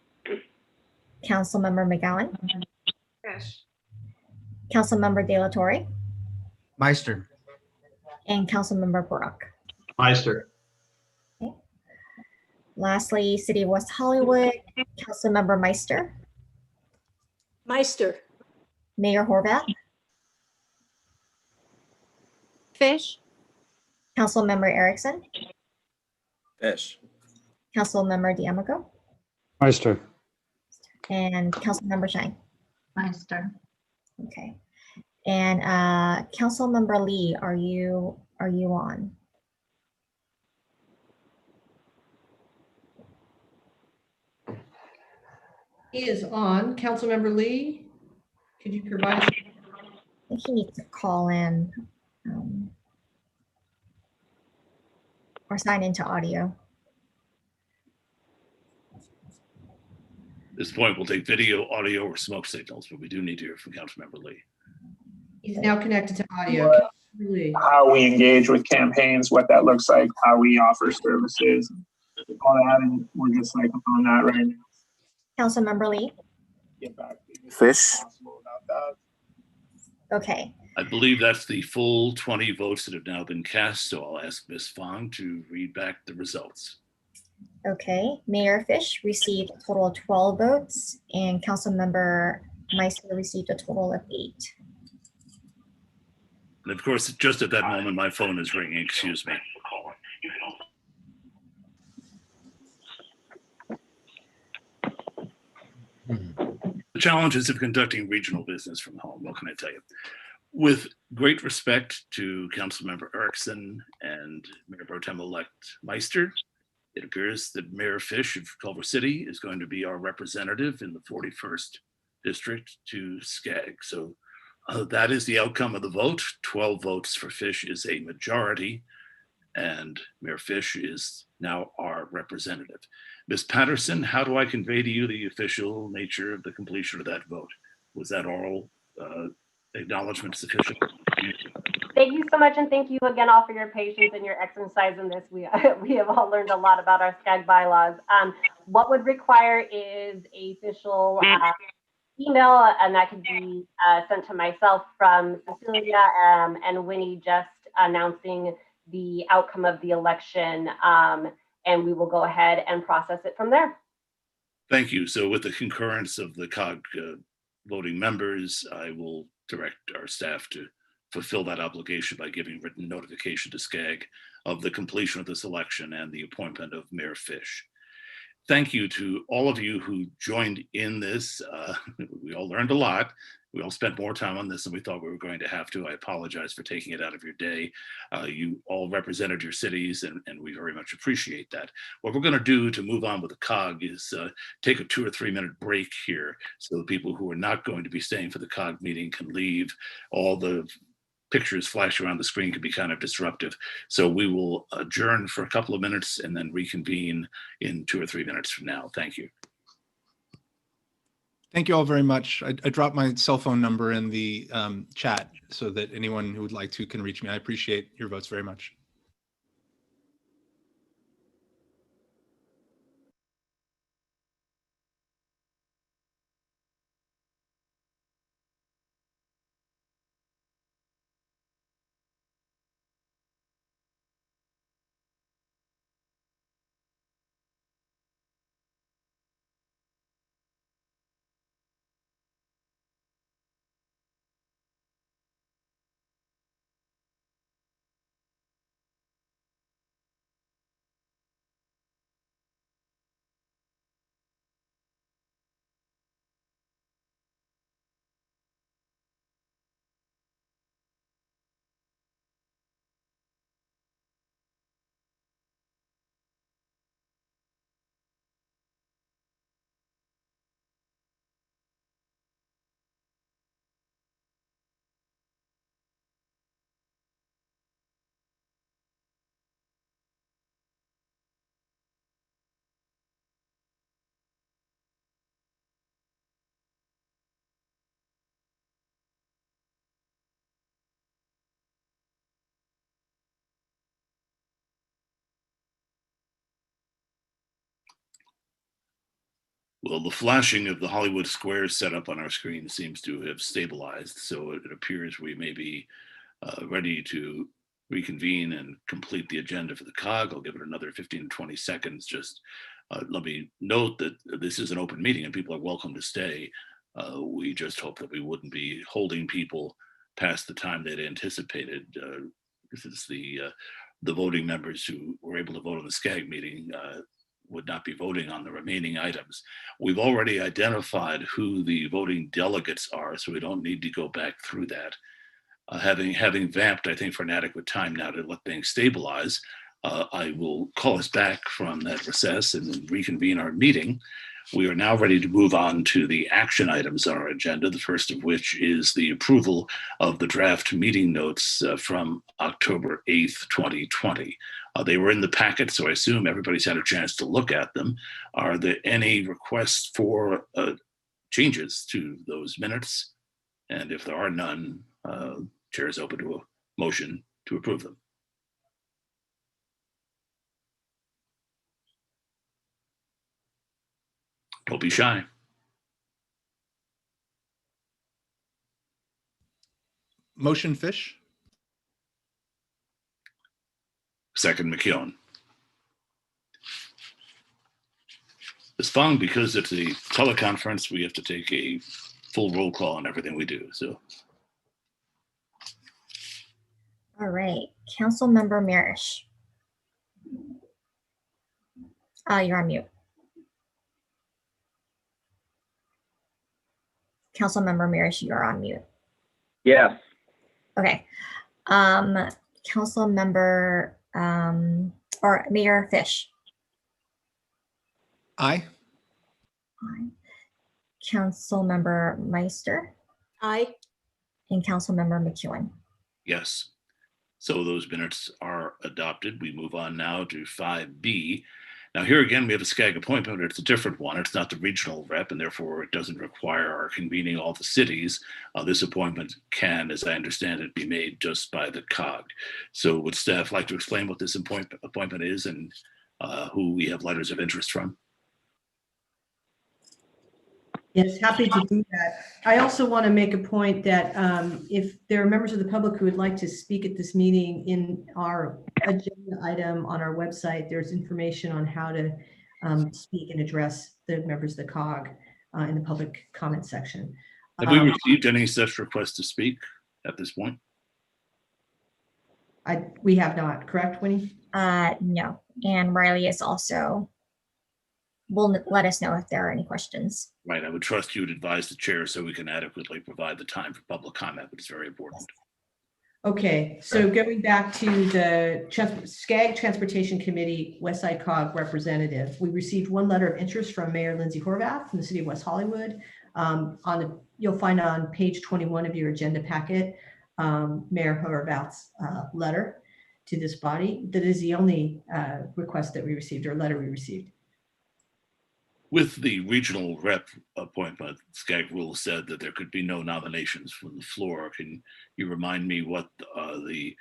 Speaker 2: Councilmember McGowan.
Speaker 8: Fish.
Speaker 2: Councilmember De La Torre.
Speaker 22: Meister.
Speaker 2: And Councilmember Brock.
Speaker 9: Meister.
Speaker 2: Okay. Lastly, City of West Hollywood, Councilmember Meister.
Speaker 17: Meister.
Speaker 2: Mayor Horvath.
Speaker 3: Fish.
Speaker 2: Councilmember Erickson.
Speaker 21: Fish.
Speaker 2: Councilmember D'Amico.
Speaker 19: Meister.
Speaker 2: And Councilmember Shine.
Speaker 18: Meister.
Speaker 2: Okay. And Councilmember Lee, are you on?
Speaker 3: He is on. Councilmember Lee, could you provide?
Speaker 2: I think he needs to call in or sign into audio.
Speaker 1: At this point, we'll take video, audio, or smoke signals, but we do need to hear from Councilmember Lee.
Speaker 3: He's now connected to audio. Councilmember Lee.
Speaker 10: How we engage with campaigns, what that looks like, how we offer services, all that, and we're just like on that right now.
Speaker 2: Councilmember Lee.
Speaker 10: Get back to you.
Speaker 21: Fish.
Speaker 10: About that.
Speaker 2: Okay.
Speaker 1: I believe that's the full 20 votes that have now been cast, so I'll ask Ms. Fong to read back the results.
Speaker 2: Okay. Mayor Fish received a total of 12 votes, and Councilmember Meister received a total of 8.
Speaker 1: And of course, just at that moment, my phone is ringing. Excuse me. The challenges of conducting regional business from home, what can I tell you? With great respect to Councilmember Erickson and Mayor Pro Tem-elect Meister, it appears that Mayor Fish of Culver City is going to be our representative in the 41st district to SCAG. So that is the outcome of the vote. 12 votes for Fish is a majority, and Mayor Fish is now our representative. Ms. Patterson, how do I convey to you the official nature of the completion of that vote? Was that oral acknowledgement sufficient?
Speaker 7: Thank you so much, and thank you again all for your patience and your exercise in this. We have all learned a lot about our SCAG bylaws. What would require is a official email, and that could be sent to myself from Cecilia and Winnie, just announcing the outcome of the election, and we will go ahead and process it from there.
Speaker 1: Thank you. So with the concurrence of the COG voting members, I will direct our staff to fulfill that obligation by giving written notification to SCAG of the completion of this election and the appointment of Mayor Fish. Thank you to all of you who joined in this. We all learned a lot. We all spent more time on this than we thought we were going to have to. I apologize for taking it out of your day. You all represented your cities, and we very much appreciate that. What we're going to do to move on with the COG is take a 2 or 3 minute break here, so the people who are not going to be staying for the COG meeting can leave. All the pictures flash around the screen can be kind of disruptive. So we will adjourn for a couple of minutes and then reconvene in 2 or 3 minutes from now. Thank you.
Speaker 13: Thank you all very much. I dropped my cell phone number in the chat so that anyone who would like to can reach me. I appreciate your votes very much.
Speaker 1: Well, the flashing of the Hollywood squares set up on our screen seems to have stabilized, so it appears we may be ready to reconvene and complete the agenda for the COG. I'll give it another 15 to 20 seconds. Just let me note that this is an open meeting and people are welcome to stay. We just hope that we wouldn't be holding people past the time they'd anticipated. This is the voting members who were able to vote on the SCAG meeting would not be voting on the remaining items. We've already identified who the voting delegates are, so we don't need to go back through that. Having vamped, I think, for an adequate time now to let things stabilize, I will call us back from that recess and then reconvene our meeting. We are now ready to move on to the action items on our agenda, the first of which is the approval of the draft meeting notes from October 8th, 2020. They were in the packet, so I assume everybody's had a chance to look at them. Are there any requests for changes to those minutes? And if there are none, chair is open to a motion to approve them. Don't be shy.
Speaker 13: Motion Fish.
Speaker 1: Second McKeown. Ms. Fong, because it's a teleconference, we have to take a full roll call on everything we do. So.
Speaker 2: All right, Councilmember Mirish. You're on mute. Councilmember Mirish, you're on mute.
Speaker 4: Yes.
Speaker 2: Okay. Councilmember or Mayor Fish.
Speaker 13: Aye.
Speaker 2: Aye. Councilmember Meister.
Speaker 17: Aye.
Speaker 2: And Councilmember McEwen.
Speaker 1: Yes. So those minutes are adopted. We move on now to 5B. Now here again, we have a SCAG appointment, but it's a different one. It's not the regional rep, and therefore it doesn't require our convening all the cities. This appointment can, as I understand it, be made just by the COG. So would staff like to explain what this appointment is and who we have letters of interest from?
Speaker 3: Yes, happy to do that. I also want to make a point that if there are members of the public who would like to speak at this meeting, in our agenda item on our website, there's information on how to speak and address the members of the COG in the public comment section.
Speaker 1: Have we received any such requests to speak at this point?
Speaker 3: We have not, correct, Winnie?
Speaker 2: No, and Riley is also, will let us know if there are any questions.
Speaker 1: Right, I would trust you to advise the chair so we can adequately provide the time for public comment, but it's very important.
Speaker 3: Okay, so going back to the SCAG Transportation Committee, Westside COG representative, we received one letter of interest from Mayor Lindsay Horvath from the city of West Hollywood. You'll find on page 21 of your agenda packet, Mayor Horvath's letter to this body. That is the only request that we received, or letter we received.
Speaker 1: With the regional rep appointment, SCAG rule said that there could be no nominations from the floor. Can you remind me what the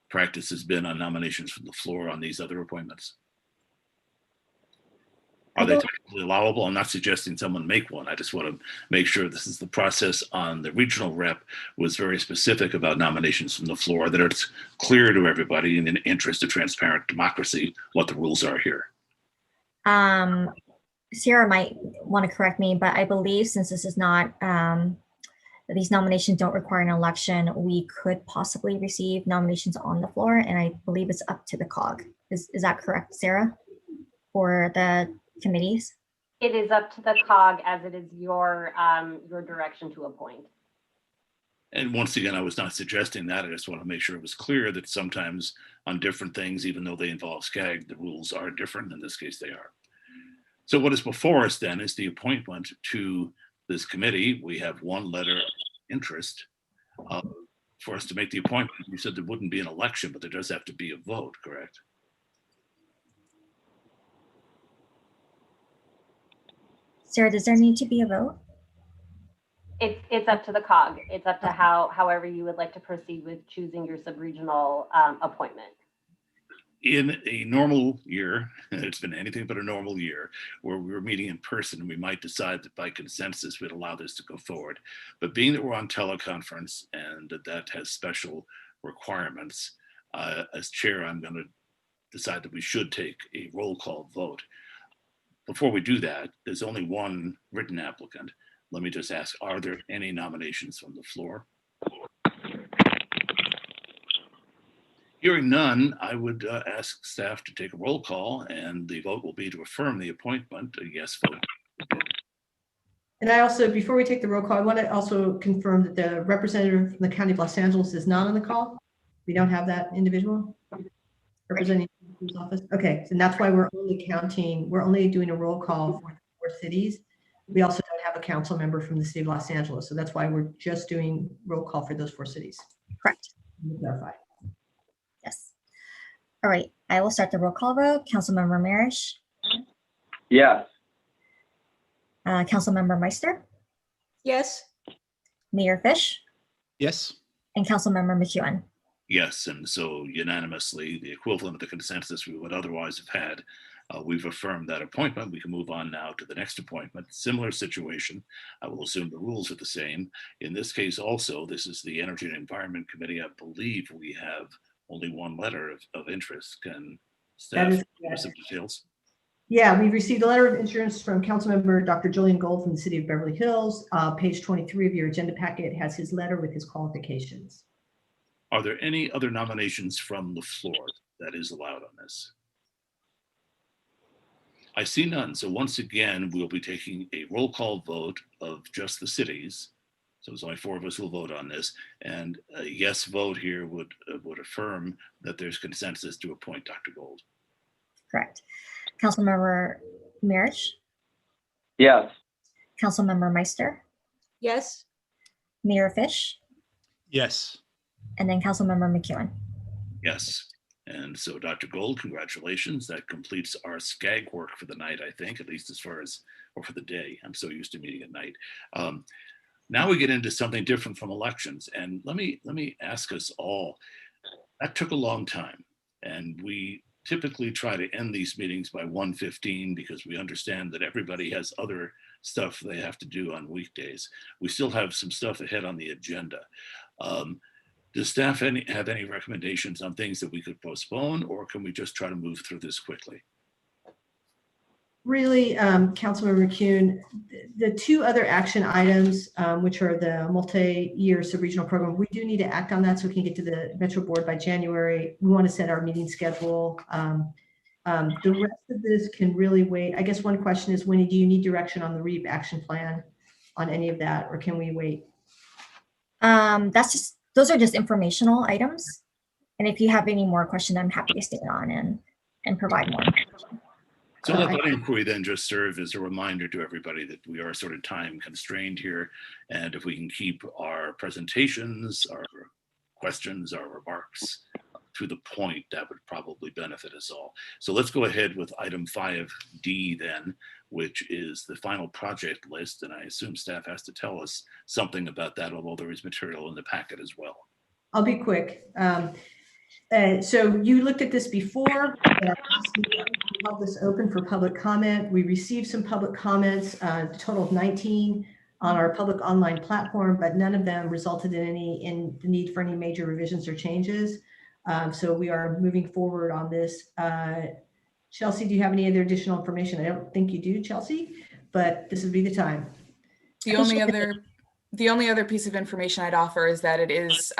Speaker 1: practice has been on nominations from the floor on these other appointments? Are they technically allowable? I'm not suggesting someone make one. I just want to make sure this is the process on the regional rep was very specific about nominations from the floor, that it's clear to everybody in the interest of transparent democracy what the rules are here.
Speaker 2: Sarah might want to correct me, but I believe since this is not, these nominations don't require an election, we could possibly receive nominations on the floor, and I believe it's up to the COG. Is that correct, Sarah? For the committees?
Speaker 7: It is up to the COG as it is your direction to appoint.
Speaker 1: And once again, I was not suggesting that. I just want to make sure it was clear that sometimes on different things, even though they involve SCAG, the rules are different. In this case, they are. So what is before us then is the appointment to this committee. We have one letter of interest for us to make the appointment. You said there wouldn't be an election, but there does have to be a vote, correct?
Speaker 2: Sarah, does there need to be a vote?
Speaker 7: It's up to the COG. It's up to however you would like to proceed with choosing your subregional appointment.
Speaker 1: In a normal year, it's been anything but a normal year, where we were meeting in person, we might decide that by consensus we'd allow this to go forward. But being that we're on teleconference and that has special requirements, as chair, I'm going to decide that we should take a roll call vote. Before we do that, there's only one written applicant. Let me just ask, are there any nominations from the floor? Hearing none, I would ask staff to take a roll call, and the vote will be to affirm the appointment, a yes vote.
Speaker 3: And I also, before we take the roll call, I want to also confirm that the representative from the County of Los Angeles is not on the call. We don't have that individual representing the office. Okay, and that's why we're only doing a roll call for the 4 cities. We also don't have a council member from the city of Los Angeles. So that's why we're just doing roll call for those 4 cities.
Speaker 2: Correct.
Speaker 3: Clarify.
Speaker 2: Yes. All right, I will start the roll call vote. Councilmember Marish.
Speaker 4: Yes.
Speaker 2: Councilmember Meister.
Speaker 17: Yes.
Speaker 2: Mayor Fish.
Speaker 13: Yes.
Speaker 2: And Councilmember McEwen.
Speaker 1: Yes, and so unanimously, the equivalent of the consensus we would otherwise have had, we've affirmed that appointment. We can move on now to the next appointment. Similar situation. I will assume the rules are the same. In this case also, this is the Energy and Environment Committee. I believe we have only one letter of interest. Can staff give us some details?
Speaker 3: Yeah, we received a letter of interest from Councilmember Dr. Julian Gold from the city of Beverly Hills. Page 23 of your agenda packet has his letter with his qualifications.
Speaker 1: Are there any other nominations from the floor that is allowed on this? I see none. So once again, we'll be taking a roll call vote of just the cities. So there's only 4 of us who will vote on this. And a yes vote here would affirm that there's consensus to appoint Dr. Gold.
Speaker 2: Correct. Councilmember Marish.
Speaker 4: Yes.
Speaker 2: Councilmember Meister.
Speaker 17: Yes.
Speaker 2: Mayor Fish.
Speaker 13: Yes.
Speaker 2: And then Councilmember McEwen.
Speaker 1: Yes. And so Dr. Gold, congratulations. That completes our SCAG work for the night, I think, at least as far as, or for the day. I'm so used to meeting at night. Now we get into something different from elections. And let me ask us all, that took a long time. And we typically try to end these meetings by 1:15 because we understand that everybody has other stuff they have to do on weekdays. We still have some stuff ahead on the agenda. Does staff have any recommendations on things that we could postpone, or can we just try to move through this quickly?
Speaker 3: really, Councilmember McCune, the two other action items, which are the multi-year sub-regional program, we do need to act on that so we can get to the Metro Board by January. We want to set our meeting schedule. The rest of this can really wait. I guess one question is, Winnie, do you need direction on the REAP action plan on any of that, or can we wait?
Speaker 2: Those are just informational items. And if you have any more questions, I'm happy to stay on and provide more information.
Speaker 1: So let that inquiry then just serve as a reminder to everybody that we are sort of time constrained here. And if we can keep our presentations, our questions, our remarks to the point, that would probably benefit us all. So let's go ahead with item 5D then, which is the final project list. And I assume staff has to tell us something about that, although there is material in the packet as well.
Speaker 3: I'll be quick. So you looked at this before. We held this open for public comment. We received some public comments, a total of 19 on our public online platform, but none of them resulted in the need for any major revisions or changes. So we are moving forward on this. Chelsea, do you have any other additional information? I don't think you do, Chelsea, but this would be the time.
Speaker 6: The only other piece of information I'd offer is that it is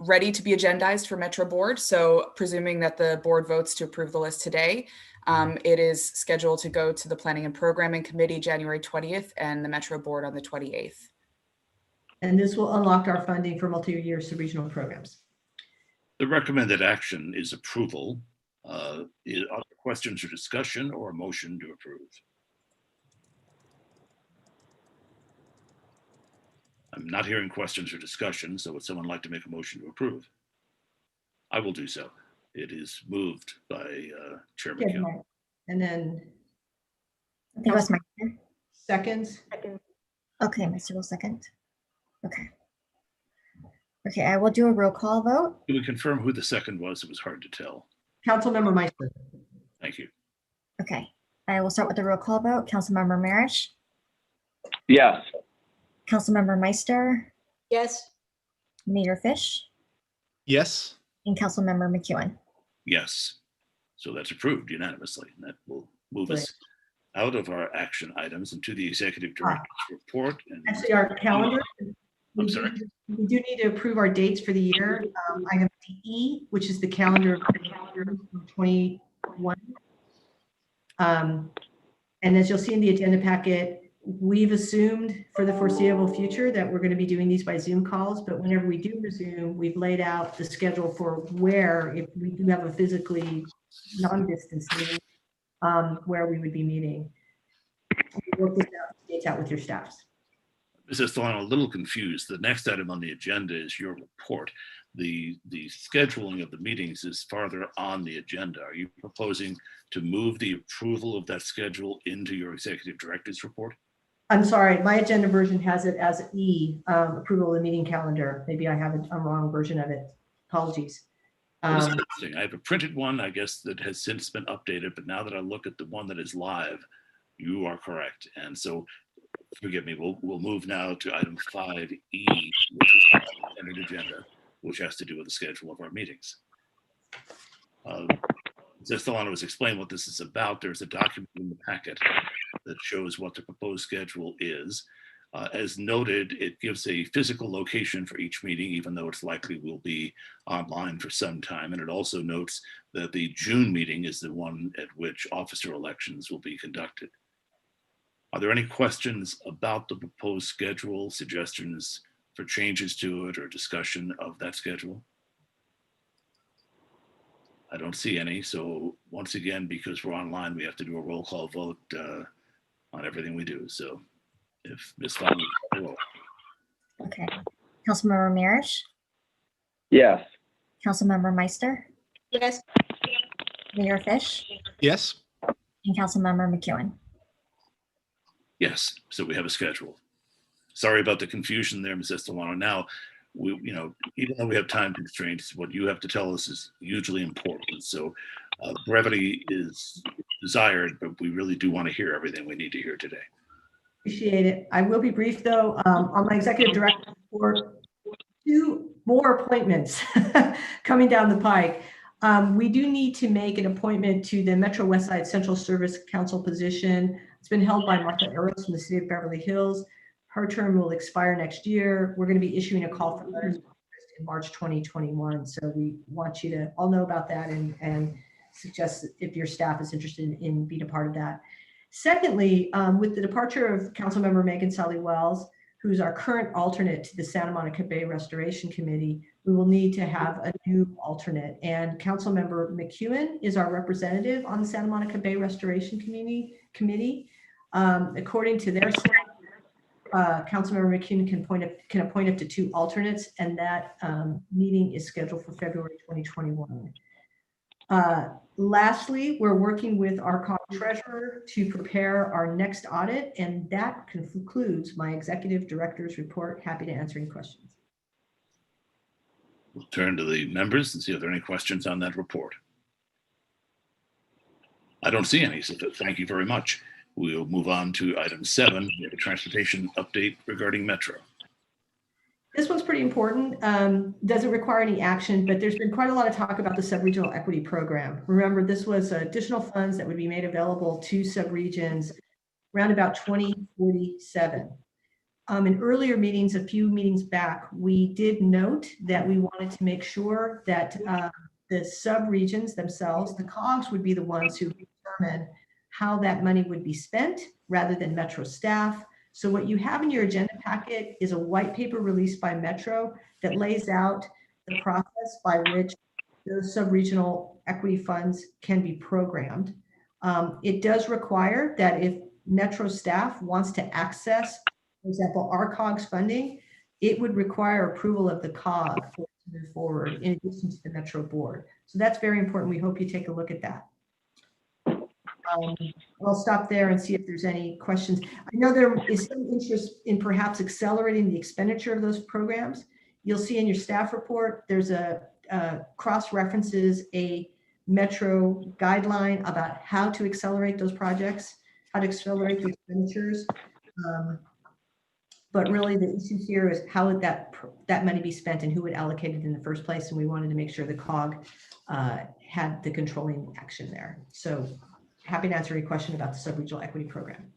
Speaker 6: ready to be agendized for Metro Board. So presuming that the board votes to approve the list today, it is scheduled to go to the Planning and Programming Committee January 20th and the Metro Board on the 28th.
Speaker 3: And this will unlock our funding for multi-year sub-regional programs.
Speaker 1: The recommended action is approval. Are there questions or discussion or a motion to approve? I'm not hearing questions or discussion, so would someone like to make a motion to approve? I will do so. It is moved by Chair McKeown.
Speaker 3: And then
Speaker 2: I think it was my turn.
Speaker 3: Seconds.
Speaker 2: Okay, Mr. will second. Okay. Okay, I will do a roll call vote.
Speaker 1: Can we confirm who the second was? It was hard to tell.
Speaker 3: Councilmember Meister.
Speaker 1: Thank you.
Speaker 2: Okay, I will start with the roll call vote. Councilmember Marish,
Speaker 4: Yes.
Speaker 2: Councilmember Meister,
Speaker 17: Yes.
Speaker 2: Mayor Fish,
Speaker 13: Yes.
Speaker 2: and Councilmember McEwen.
Speaker 1: Yes. So that's approved unanimously. And that will move us out of our action items and to the executive director's report. And
Speaker 3: actually, our calendar.
Speaker 1: I'm sorry.
Speaker 3: We do need to approve our dates for the year. Item DE, which is the calendar of 2021. And as you'll see in the agenda packet, we've assumed for the foreseeable future that we're going to be doing these by Zoom calls, but whenever we do resume, we've laid out the schedule for where, if we do have a physically non-distance meeting, where we would be meeting. We'll work this out, dates out with your staffs.
Speaker 1: Mrs. Thorne, I'm a little confused. The next item on the agenda is your report. The scheduling of the meetings is farther on the agenda. Are you proposing to move the approval of that schedule into your executive director's report?
Speaker 3: I'm sorry, my agenda version has it as E, approval of the meeting calendar. Maybe I have a wrong version of it. Apologies.
Speaker 1: It's interesting. I have a printed one, I guess, that has since been updated, but now that I look at the one that is live, you are correct. And so, forgive me, we'll move now to item 5E, which is the standard agenda, which has to do with the schedule of our meetings. As Thelana was explaining what this is about, there's a document in the packet that shows what the proposed schedule is. As noted, it gives a physical location for each meeting, even though it's likely will be online for some time. And it also notes that the June meeting is the one at which officer elections will be conducted. Are there any questions about the proposed schedule, suggestions for changes to it, or discussion of that schedule? I don't see any. So once again, because we're online, we have to do a roll call vote on everything we do. So if Ms. Fowler, roll.
Speaker 2: Okay. Councilmember Marish,
Speaker 4: Yes.
Speaker 2: Councilmember Meister,
Speaker 17: Yes.
Speaker 2: Mayor Fish,
Speaker 13: Yes.
Speaker 2: and Councilmember McEwen.
Speaker 1: Yes, so we have a schedule. Sorry about the confusion there, Ms. Estolano. Now, even though we have time constraints, what you have to tell us is hugely important. So brevity is desired, but we really do want to hear everything we need to hear today.
Speaker 3: Appreciate it. I will be brief though. On my executive director report, 2 more appointments coming down the pike. We do need to make an appointment to the Metro West Side Central Service Council position. It's been held by Martha Eros from the city of Beverly Hills. Her term will expire next year. We're going to be issuing a call for letters in March 2021. So we want you to all know about that and suggest if your staff is interested in being a part of that. Secondly, with the departure of Councilmember Megan Sally Wells, who's our current alternate to the Santa Monica Bay Restoration Committee, we will need to have a new alternate. And Councilmember McEwen is our representative on the Santa Monica Bay Restoration Committee. According to their staff, Councilmember McEwen can appoint up to 2 alternates, and that meeting is scheduled for February 2021. Lastly, we're working with our COG treasurer to prepare our next audit, and that concludes my executive director's report. Happy to answer any questions.
Speaker 1: We'll turn to the members and see if there are any questions on that report. I don't see any, so thank you very much. We'll move on to item 7, a transportation update regarding Metro.
Speaker 3: This one's pretty important. Doesn't require any action, but there's been quite a lot of talk about the subregional equity program. Remember, this was additional funds that would be made available to subregions around about 2047. In earlier meetings, a few meetings back, we did note that we wanted to make sure that the subregions themselves, the COGs, would be the ones who determine how that money would be spent rather than Metro staff. So what you have in your agenda packet is a white paper released by Metro that lays out the process by which those subregional equity funds can be programmed. It does require that if Metro staff wants to access, for example, our COGS funding, it would require approval of the COG to move forward in addition to the Metro board. So that's very important. We hope you take a look at that. I'll stop there and see if there's any questions. I know there is some interest in perhaps accelerating the expenditure of those programs. You'll see in your staff report, there's a cross-references a Metro guideline about how to accelerate those projects, how to accelerate the expenditures. But really the issue here is how would that money be spent and who would allocate it in the first place. And we wanted to make sure the COG had the controlling action there. So happy to answer any question about the subregional equity program.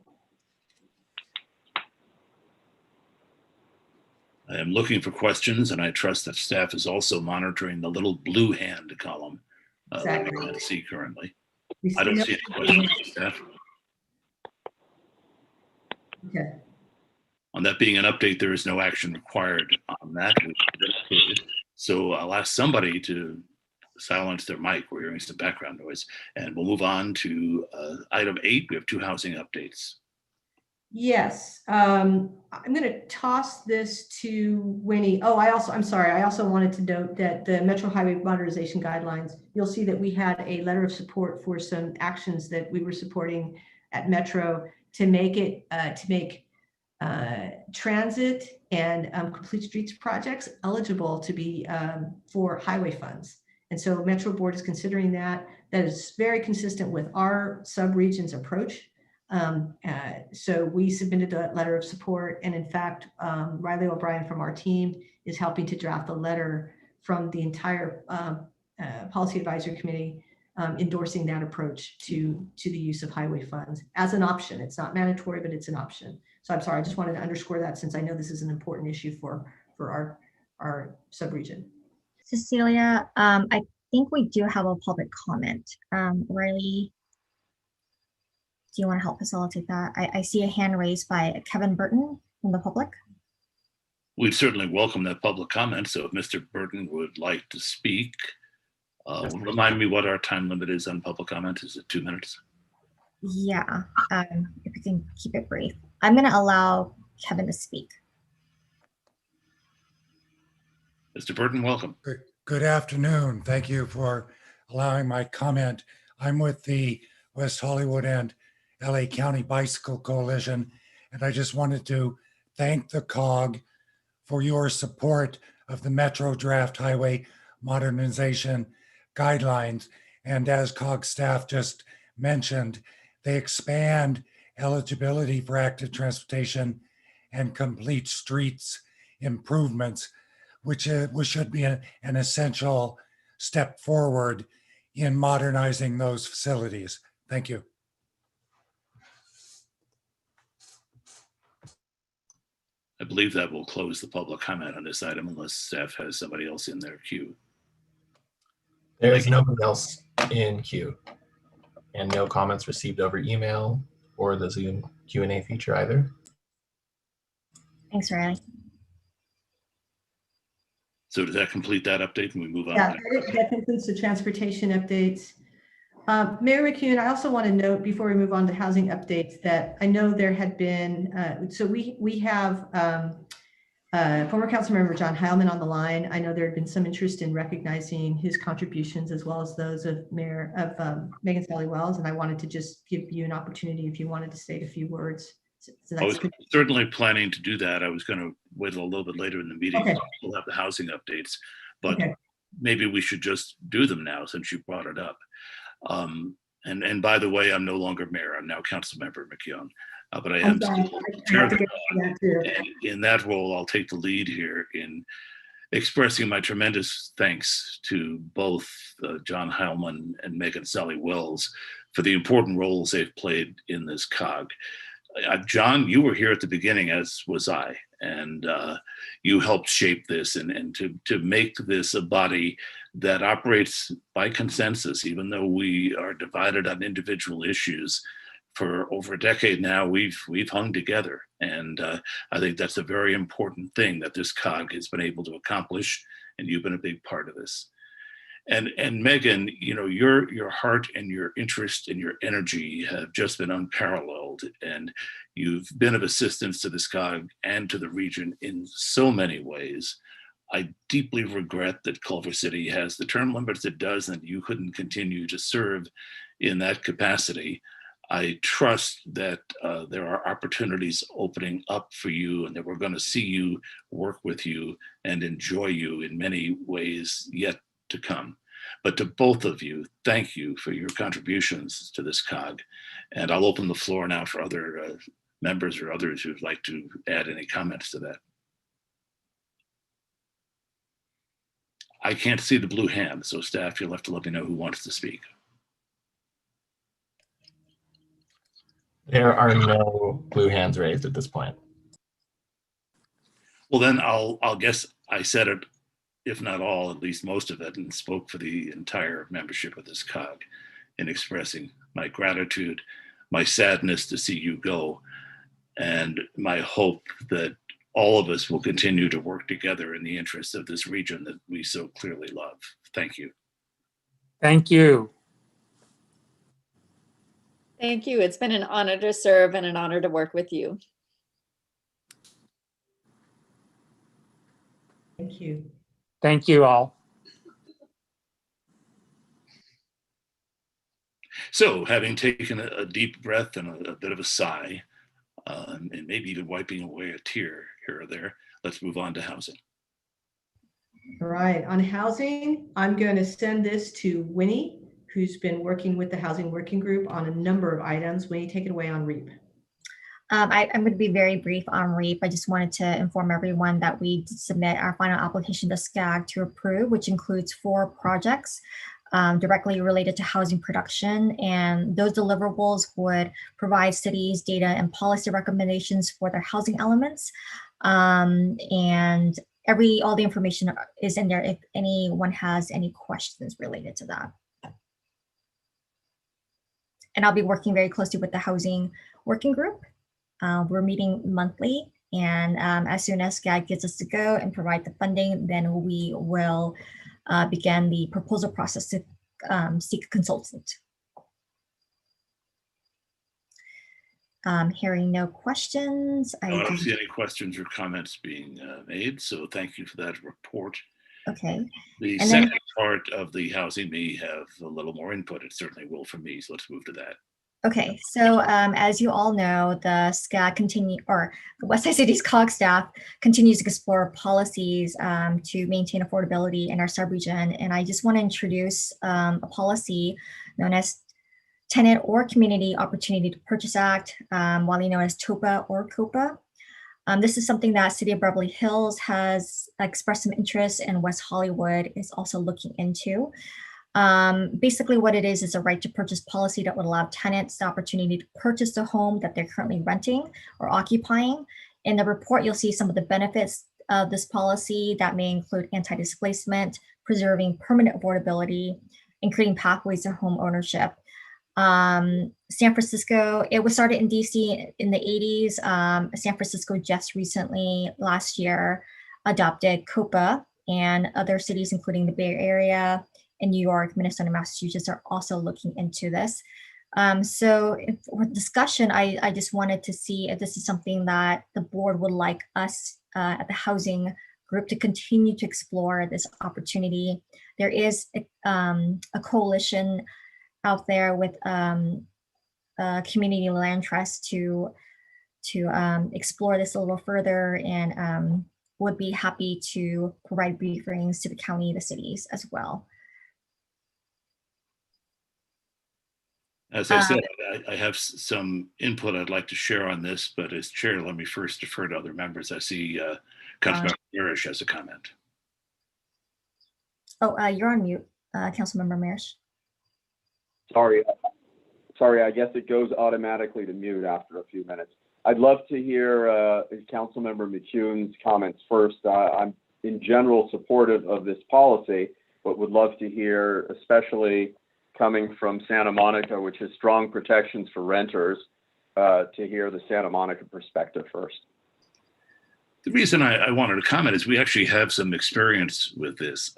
Speaker 1: I am looking for questions, and I trust that staff is also monitoring the little blue hand column that we can't see currently. I don't see any questions from staff.
Speaker 3: Okay.
Speaker 1: On that being an update, there is no action required on that. So I'll ask somebody to silence their mic. We're hearing some background noise. And we'll move on to item 8. We have 2 housing updates.
Speaker 3: Yes. I'm going to toss this to Winnie. Oh, I'm sorry. I also wanted to note that the Metro Highway Modernization Guidelines, you'll see that we had a letter of support for some actions that we were supporting at Metro to make it, transit and complete streets projects eligible to be for highway funds. And so Metro Board is considering that. That is very consistent with our subregion's approach. So we submitted a letter of support. And in fact, Riley O'Brien from our team is helping to draft a letter from the entire Policy Advisory Committee endorsing that approach to the use of highway funds as an option. It's not mandatory, but it's an option. So I'm sorry, I just wanted to underscore that since I know this is an important issue for our subregion.
Speaker 2: Cecilia, I think we do have a public comment. Riley, do you want to help facilitate that? I see a hand raised by Kevin Burton from the public.
Speaker 1: We'd certainly welcome that public comment. So if Mr. Burton would like to speak, remind me what our time limit is on public comment. Is it 2 minutes?
Speaker 2: Yeah, if we can keep it brief. I'm going to allow Kevin to speak.
Speaker 1: Mr. Burton, welcome.
Speaker 12: Good afternoon. Thank you for allowing my comment. I'm with the West Hollywood and LA County Bicycle Coalition, and I just wanted to thank the COG for your support of the Metro Draft Highway Modernization Guidelines. And as COG staff just mentioned, they expand eligibility for active transportation and complete streets improvements, which should be an essential step forward in modernizing those facilities. Thank you.
Speaker 1: I believe that will close the public comment on this item unless staff has somebody else in their queue.
Speaker 5: There is nobody else in queue, and no comments received over email or the Zoom Q&A feature either.
Speaker 2: Thanks, Riley.
Speaker 1: So does that complete that update? And we move on?
Speaker 3: Yeah, that concludes the transportation updates. Mayor McCune, I also want to note before we move on to housing updates that I know there had been, so we have former council member John Heilman on the line. I know there had been some interest in recognizing his contributions as well as those of Megan Sally Wells. And I wanted to just give you an opportunity if you wanted to state a few words. So
Speaker 1: I was certainly planning to do that. I was going to wait a little bit later in the meeting.
Speaker 3: Okay.
Speaker 1: We'll have the housing updates, but
Speaker 3: Okay.
Speaker 1: maybe we should just do them now since you brought it up. And by the way, I'm no longer mayor. I'm now council member McKeown, but I am still chair of the COG. And in that role, I'll take the lead here in expressing my tremendous thanks to both John Heilman and Megan Sally Wells for the important roles they've played in this COG. John, you were here at the beginning, as was I, and you helped shape this and to make this a body that operates by consensus, even though we are divided on individual issues. For over a decade now, we've hung together, and I think that's a very important thing that this COG has been able to accomplish, and you've been a big part of this. And Megan, you know, your heart and your interest and your energy have just been unparalleled, and you've been of assistance to this COG and to the region in so many ways. I deeply regret that Culver City has the term limits it does, and you couldn't continue to serve in that capacity. I trust that there are opportunities opening up for you, and that we're going to see you, work with you, and enjoy you in many ways yet to come. But to both of you, thank you for your contributions to this COG. And I'll open the floor now for other members or others who'd like to add any comments to that. I can't see the blue hand, so staff, you'll have to let me know who wants to speak.
Speaker 5: There are no blue hands raised at this point.
Speaker 1: Well, then I'll guess I said it, if not all, at least most of it, and spoke for the entire membership of this COG in expressing my gratitude, my sadness to see you go, and my hope that all of us will continue to work together in the interests of this region that we so clearly love. Thank you.
Speaker 20: Thank you.
Speaker 23: Thank you. It's been an honor to serve and an honor to work with you.
Speaker 3: Thank you.
Speaker 20: Thank you all.
Speaker 1: So, having taken a deep breath and a bit of a sigh, and maybe even wiping away a tear here or there, let's move on to housing.
Speaker 3: All right, on housing, I'm going to send this to Winnie, who's been working with the Housing Working Group on a number of items. Winnie, take it away on REAP.
Speaker 2: I'm going to be very brief on REAP. I just wanted to inform everyone that we did submit our final application to SCAG to approve, which includes 4 projects directly related to housing production. And those deliverables would provide cities data and policy recommendations for their housing elements. And all the information is in there if anyone has any questions related to that. And I'll be working very closely with the Housing Working Group. We're meeting monthly, and as soon as SCAG gets us to go and provide the funding, then we will begin the proposal process to seek a consultant. Hearing no questions.
Speaker 1: I don't see any questions or comments being made, so thank you for that report.
Speaker 2: Okay.
Speaker 1: The
Speaker 2: And
Speaker 1: second
Speaker 2: then-
Speaker 1: part of the housing may have a little more input. It certainly will for me, so let's move to that.
Speaker 2: Okay, so as you all know, the Westside City's COG staff continues to explore policies to maintain affordability in our subregion. And I just want to introduce a policy known as Tenant or Community Opportunity to Purchase Act, widely known as TOPA or COPA. This is something that City of Beverly Hills has expressed some interest, and West Hollywood is also looking into. Basically what it is a right to purchase policy that would allow tenants the opportunity to purchase the home that they're currently renting or occupying. In the report, you'll see some of the benefits of this policy that may include anti-displacement, preserving permanent affordability, and creating pathways to home ownership. San Francisco, it was started in DC in the 80s. San Francisco just recently, last year, adopted COPA, and other cities, including the Bay Area and New York, Minnesota, Massachusetts, are also looking into this. So with discussion, I just wanted to see if this is something that the board would like us at the housing group to continue to explore this opportunity. There is a coalition out there with community land trust to explore this a little further, and would be happy to provide briefings to the county, the cities as well.
Speaker 1: As I said, I have some input I'd like to share on this, but as chair, let me first defer to other members. I see Councilmember Marish has a comment.
Speaker 2: Oh, you're on mute, Councilmember Marish.
Speaker 4: Sorry, I guess it goes automatically to mute after a few minutes. I'd love to hear Councilmember McCune's comments first. I'm in general supportive of this policy, but would love to hear, especially coming from Santa Monica, which has strong protections for renters, to hear the Santa Monica perspective first.
Speaker 1: The reason I wanted to comment is we actually have some experience with this.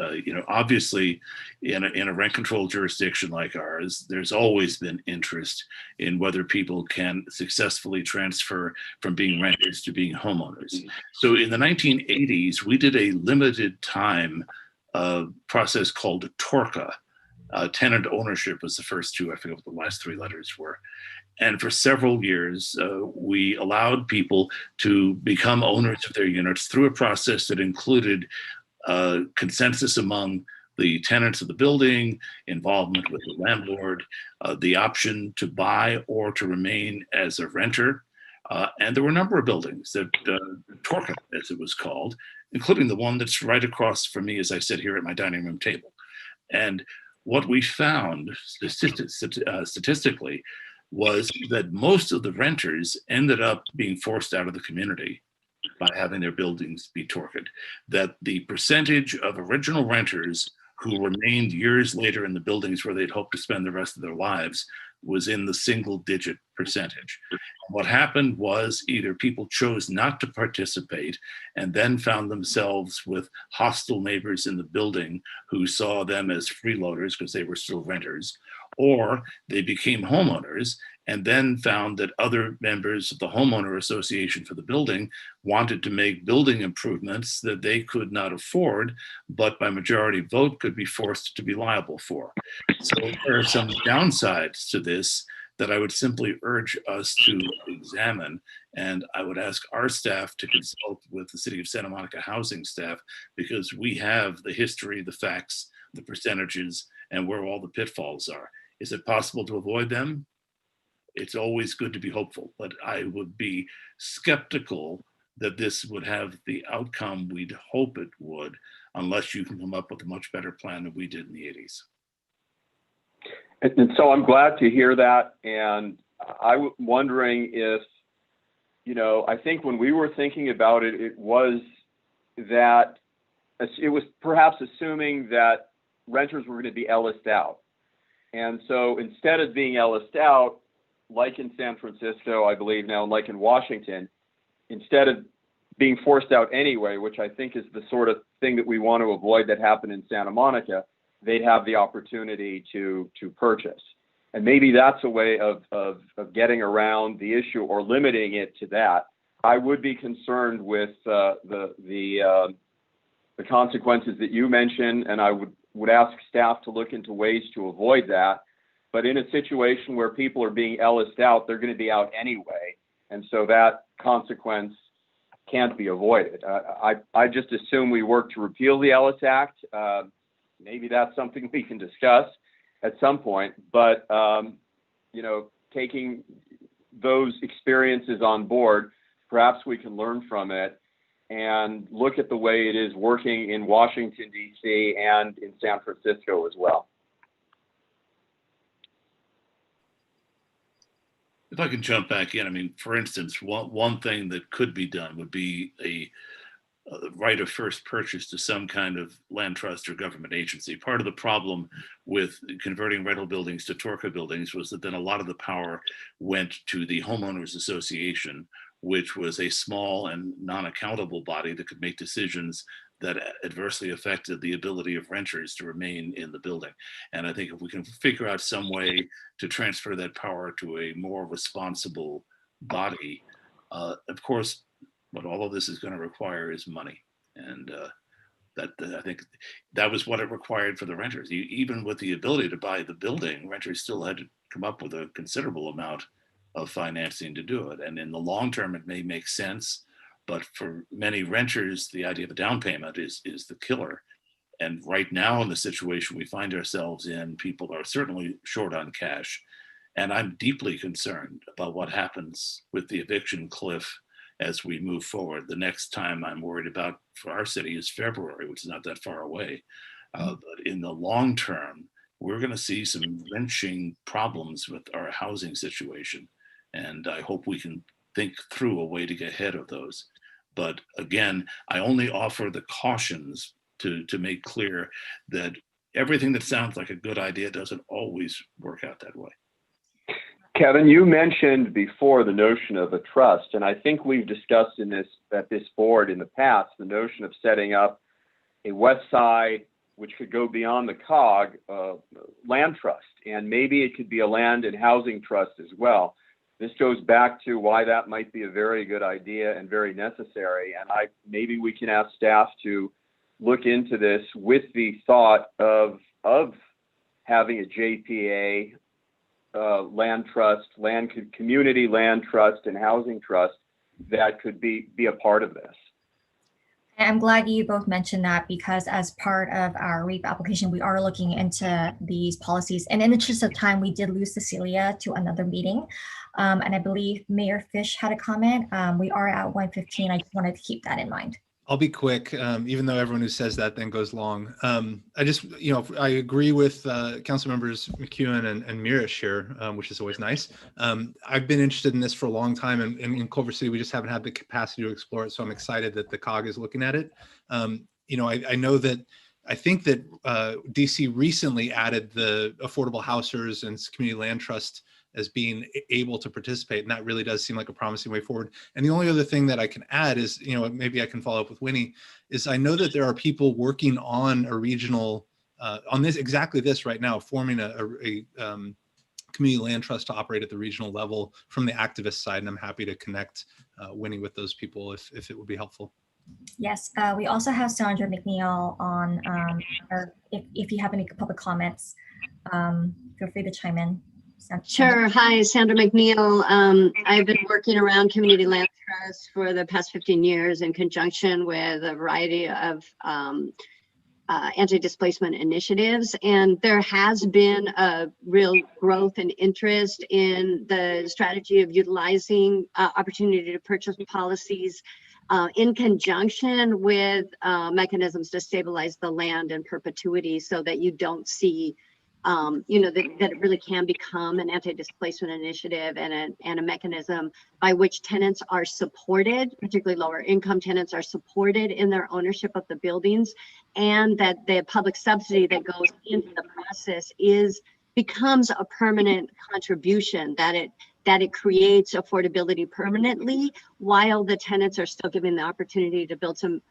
Speaker 1: Obviously, in a rent control jurisdiction like ours, there's always been interest in whether people can successfully transfer from being renters to being homeowners. So in the 1980s, we did a limited time process called TORCA. Tenant ownership was the first two. I forget what the last three letters were. And for several years, we allowed people to become owners of their units through a process that included consensus among the tenants of the building, involvement with the landlord, the option to buy or to remain as a renter. And there were a number of buildings that TORCA, as it was called, including the one that's right across from me as I sit here at my dining room table. And what we found statistically was that most of the renters ended up being forced out of the community by having their buildings be torqued. That the percentage of original renters who remained years later in the buildings where they'd hoped to spend the rest of their lives was in the single-digit percentage. What happened was either people chose not to participate and then found themselves with hostile neighbors in the building who saw them as freeloaders because they were still renters, or they became homeowners and then found that other members of the homeowner association for the building wanted to make building improvements that they could not afford, but by majority vote could be forced to be liable for. So there are some downsides to this that I would simply urge us to examine. And I would ask our staff to consult with the City of Santa Monica housing staff, because we have the history, the facts, the percentages, and where all the pitfalls are. Is it possible to avoid them? It's always good to be hopeful, but I would be skeptical that this would have the outcome we'd hope it would, unless you can come up with a much better plan than we did in the 80s.
Speaker 4: And so I'm glad to hear that. And I'm wondering if, I think when we were thinking about it, it was perhaps assuming that renters were going to be Ellised out. And so instead of being Ellised out, like in San Francisco, I believe now, and like in Washington, instead of being forced out anyway, which I think is the sort of thing that we want to avoid that happened in Santa Monica, they'd have the opportunity to purchase. And maybe that's a way of getting around the issue or limiting it to that. I would be concerned with the consequences that you mentioned, and I would ask staff to look into ways to avoid that. But in a situation where people are being Ellised out, they're going to be out anyway. And so that consequence can't be avoided. I just assume we work to repeal the Ellis Act. Maybe that's something we can discuss at some point. But, taking those experiences on board, perhaps we can learn from it and look at the way it is working in Washington, D.C. and in San Francisco as well.
Speaker 1: If I can jump back in, I mean, for instance, one thing that could be done would be a right of first purchase to some kind of land trust or government agency. Part of the problem with converting rental buildings to TORCA buildings was that then a lot of the power went to the homeowners association, which was a small and non-accountable body that could make decisions that adversely affected the ability of renters to remain in the building. And I think if we can figure out some way to transfer that power to a more responsible body, of course, what all of this is going to require is money. And I think that was what it required for the renters. Even with the ability to buy the building, renters still had to come up with a considerable amount of financing to do it. And in the long term, it may make sense, but for many renters, the idea of a down payment is the killer. And right now in the situation we find ourselves in, people are certainly short on cash. And I'm deeply concerned about what happens with the eviction cliff as we move forward. The next time I'm worried about for our city is February, which is not that far away. But in the long term, we're going to see some wrenching problems with our housing situation. And I hope we can think through a way to get ahead of those. But again, I only offer the cautions to make clear that everything that sounds like a good idea doesn't always work out that way.
Speaker 4: Kevin, you mentioned before the notion of a trust, and I think we've discussed at this board in the past, the notion of setting up a West Side, which could go beyond the COG, land trust, and maybe it could be a land and housing trust as well. This goes back to why that might be a very good idea and very necessary, and maybe we can ask staff to look into this with the thought of having a JPA, land trust, community land trust and housing trust that could be a part of this.
Speaker 2: I'm glad you both mentioned that, because as part of our REAP application, we are looking into these policies. And in the interest of time, we did lose Cecilia to another meeting. And I believe Mayor Fish had a comment. We are at 1:15. I just wanted to keep that in mind.
Speaker 13: I'll be quick, even though everyone who says that then goes long. I just, I agree with council members McEwen and Mirish here, which is always nice. I've been interested in this for a long time, and in Culver City, we just haven't had the capacity to explore it. So I'm excited that the COG is looking at it. I think that DC recently added the affordable housers and community land trust as being able to participate. And that really does seem like a promising way forward. And the only other thing that I can add is, maybe I can follow up with Winnie, is I know that there are people working on a regional, on exactly this right now, forming a community land trust to operate at the regional level from the activist side. And I'm happy to connect Winnie with those people if it would be helpful.
Speaker 2: Yes, we also have Sandra McNeil on, or if you have any public comments, feel free to chime in.
Speaker 11: Sure. Hi, Sandra McNeil. I've been working around community land trusts for the past 15 years in conjunction with a variety of anti-displacement initiatives. And there has been a real growth and interest in the strategy of utilizing opportunity to purchase policies in conjunction with mechanisms to stabilize the land in perpetuity, so that you don't see that it really can become an anti-displacement initiative and a mechanism by which tenants are supported, particularly lower income tenants are supported in their ownership of the buildings, and that the public subsidy that goes into the process becomes a permanent contribution, that it creates affordability permanently while the tenants are still given the opportunity to build some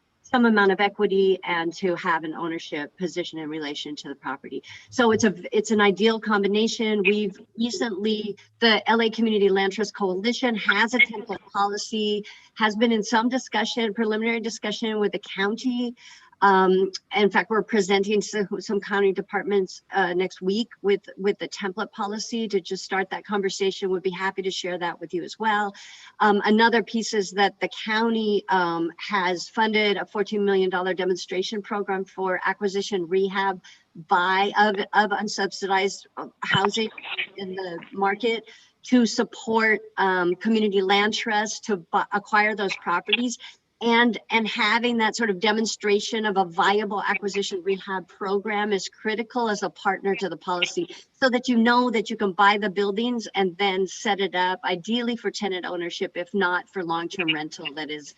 Speaker 11: amount of equity and to have an ownership position in relation to the property. So it's an ideal combination. We've recently, the LA Community Land Trust Coalition has a template policy, has been in some discussion, preliminary discussion with the county. In fact, we're presenting some county departments next week with the template policy to just start that conversation. Would be happy to share that with you as well. Another piece is that the county has funded a $14 million demonstration program for acquisition rehab of unsubsidized housing in the market to support community land trusts to acquire those properties. And having that sort of demonstration of a viable acquisition rehab program is critical as a partner to the policy, so that you know that you can buy the buildings and then set it up, ideally for tenant ownership, if not for long-term rental that is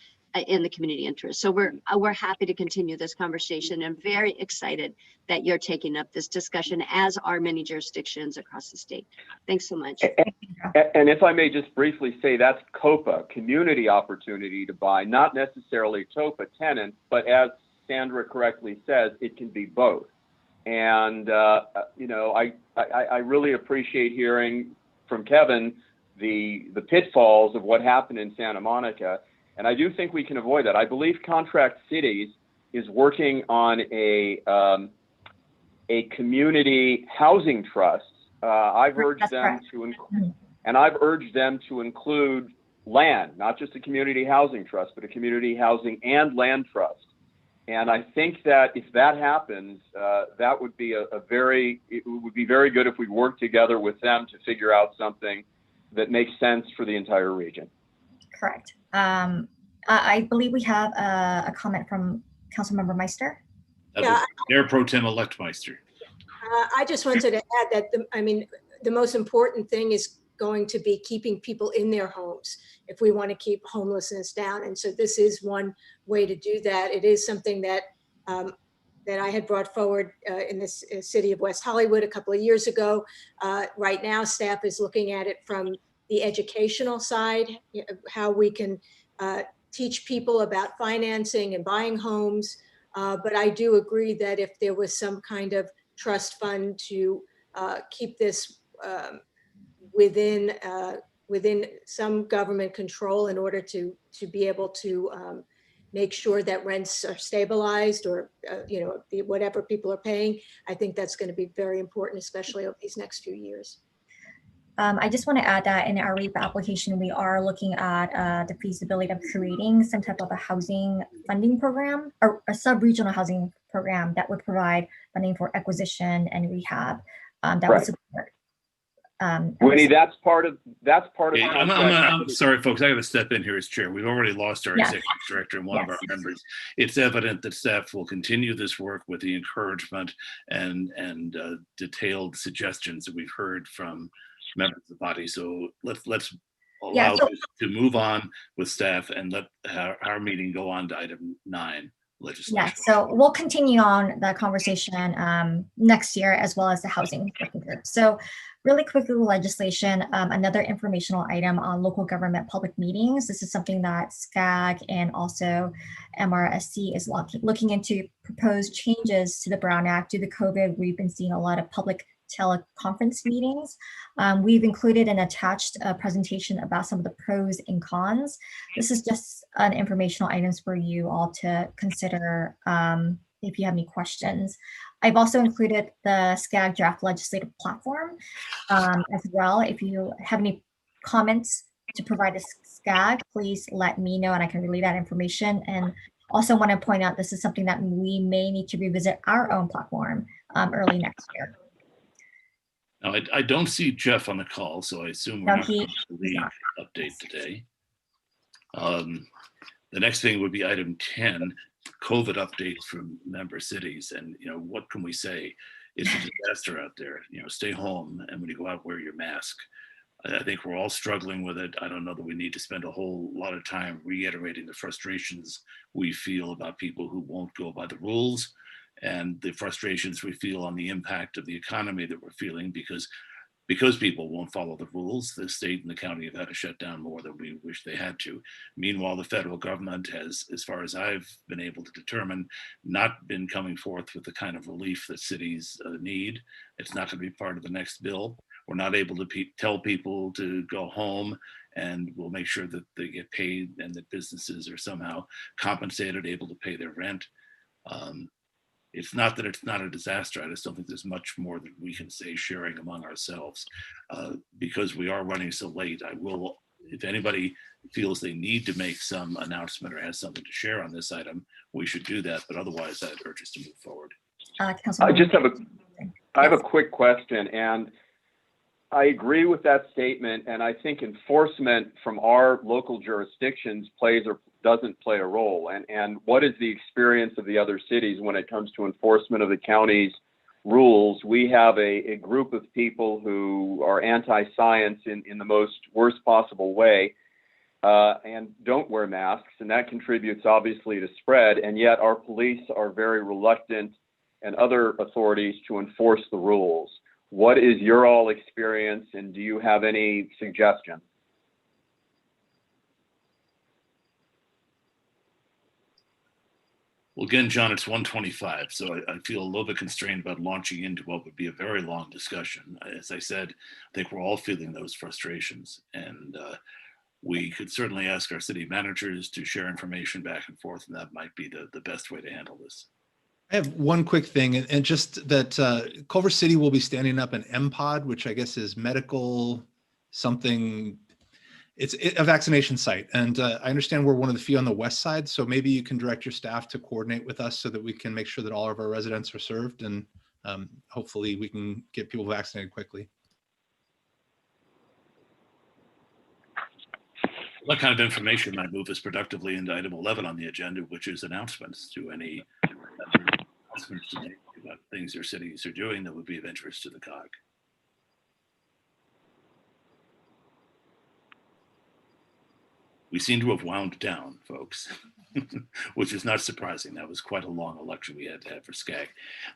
Speaker 11: in the community interest. So we're happy to continue this conversation and very excited that you're taking up this discussion, as are many jurisdictions across the state. Thanks so much.
Speaker 4: And if I may just briefly say, that's COPA, community opportunity to buy, not necessarily TOPA tenants, but as Sandra correctly says, it can be both. And, you know, I really appreciate hearing from Kevin the pitfalls of what happened in Santa Monica. And I do think we can avoid that. I believe Contract Cities is working on a community housing trust. I've urged them to include land, not just a community housing trust, but a community housing and land trust. And I think that if that happens, that would be it would be very good if we work together with them to figure out something that makes sense for the entire region. Correct.
Speaker 2: I believe we have a comment from Councilmember Meister.
Speaker 7: Yeah.
Speaker 1: Mayor Pro Tem elect Meister.
Speaker 17: I just wanted to add that, the most important thing is going to be keeping people in their homes if we want to keep homelessness down. And so this is one way to do that. It is something that that I had brought forward in this city of West Hollywood a couple of years ago. Right now, staff is looking at it from the educational side, how we can teach people about financing and buying homes. But I do agree that if there was some kind of trust fund to keep this within some government control in order to be able to make sure that rents are stabilized, or whatever people are paying, I think that's going to be very important, especially over these next few years.
Speaker 2: I just want to add that in our REAP application, we are looking at the feasibility of creating some type of a housing funding program, or a sub-regional housing program that would provide funding for acquisition and rehab. That would support.
Speaker 4: Winnie, that's part of.
Speaker 1: Hey, I'm sorry, folks. I got to step in here as chair. We've already lost our executive director and one of our members. It's evident that staff will continue this work with the encouragement and detailed suggestions that we've heard from members of the body. So let's allow this to move on with staff and let our meeting go on to item 9. Legislation.
Speaker 2: Yeah, so we'll continue on the conversation next year, as well as the housing working group. So really quickly, legislation, another informational item on local government public meetings. This is something that SCAG and also MRSC is looking into proposed changes to the Brown Act. Due to COVID, we've been seeing a lot of public teleconference meetings. We've included an attached presentation about some of the pros and cons. This is just an informational items for you all to consider if you have any questions. I've also included the SCAG draft legislative platform as well. If you have any comments to provide to SCAG, please let me know and I can relay that information. And also want to point out, this is something that we may need to revisit our own platform early next year.
Speaker 1: Now, I don't see Jeff on the call, so I assume we're not going to leave update today. The next thing would be item 10, COVID updates from member cities. And, what can we say? It's a disaster out there. Stay home, and when you go out, wear your mask. I think we're all struggling with it. I don't know that we need to spend a whole lot of time reiterating the frustrations we feel about people who won't go by the rules, and the frustrations we feel on the impact of the economy that we're feeling because people won't follow the rules. The state and the county have had to shut down more than we wish they had to. Meanwhile, the federal government has, as far as I've been able to determine, not been coming forth with the kind of relief that cities need. It's not going to be part of the next bill. We're not able to tell people to go home, and we'll make sure that they get paid and that businesses are somehow compensated, able to pay their rent. It's not that it's not a disaster. I just don't think there's much more that we can say sharing among ourselves. Because we are running so late, I will, if anybody feels they need to make some announcement or has something to share on this item, we should do that. But otherwise, I'd urge us to move forward.
Speaker 4: I have a quick question, and I agree with that statement, and I think enforcement from our local jurisdictions plays or doesn't play a role. And what is the experience of the other cities when it comes to enforcement of the county's rules? We have a group of people who are anti-science in the most worst possible way, and don't wear masks, and that contributes obviously to spread. And yet our police are very reluctant, and other authorities, to enforce the rules. What is your all experience, and do you have any suggestion?
Speaker 1: Well, again, John, it's 1:25, so I feel a little bit constrained about launching into what would be a very long discussion. As I said, I think we're all feeling those frustrations, and we could certainly ask our city managers to share information back and forth, and that might be the best way to handle this.
Speaker 13: I have one quick thing, and just that Culver City will be standing up an MPOD, which I guess is medical something. It's a vaccination site. And I understand we're one of the few on the west side. So maybe you can direct your staff to coordinate with us so that we can make sure that all of our residents are served. And hopefully we can get people vaccinated quickly.
Speaker 1: That kind of information might move us productively into item 11 on the agenda, which is announcements. To any announcements to make about things your cities are doing that would be of interest to the COG. We seem to have wound down, folks, which is not surprising. That was quite a long election we had to have for SCAG.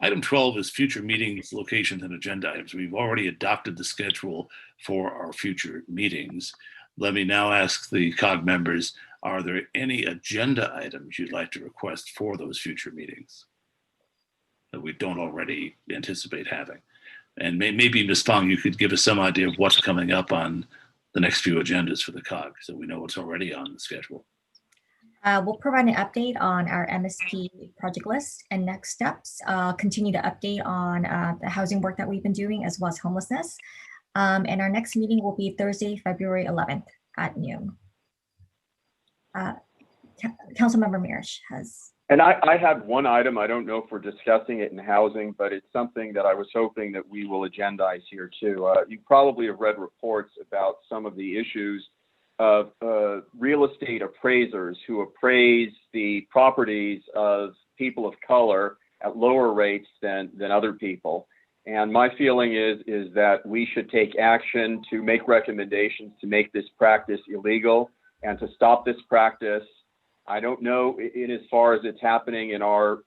Speaker 1: Item 12 is future meetings, locations, and agenda items. We've already adopted the schedule for our future meetings. Let me now ask the COG members, are there any agenda items you'd like to request for those future meetings that we don't already anticipate having? And maybe Ms. Fong, you could give us some idea of what's coming up on the next few agendas for the COG, so we know what's already on the schedule.
Speaker 2: We'll provide an update on our MSP project list and next steps, continue to update on the housing work that we've been doing, as well as homelessness. And our next meeting will be Thursday, February 11th at noon. Councilmember Mirisch has.
Speaker 4: And I had one item. I don't know if we're discussing it in housing, but it's something that I was hoping that we will agendize here too. You probably have read reports about some of the issues of real estate appraisers who appraise the properties of people of color at lower rates than other people. And my feeling is that we should take action to make recommendations to make this practice illegal and to stop this practice. I don't know in as far as it's happening in our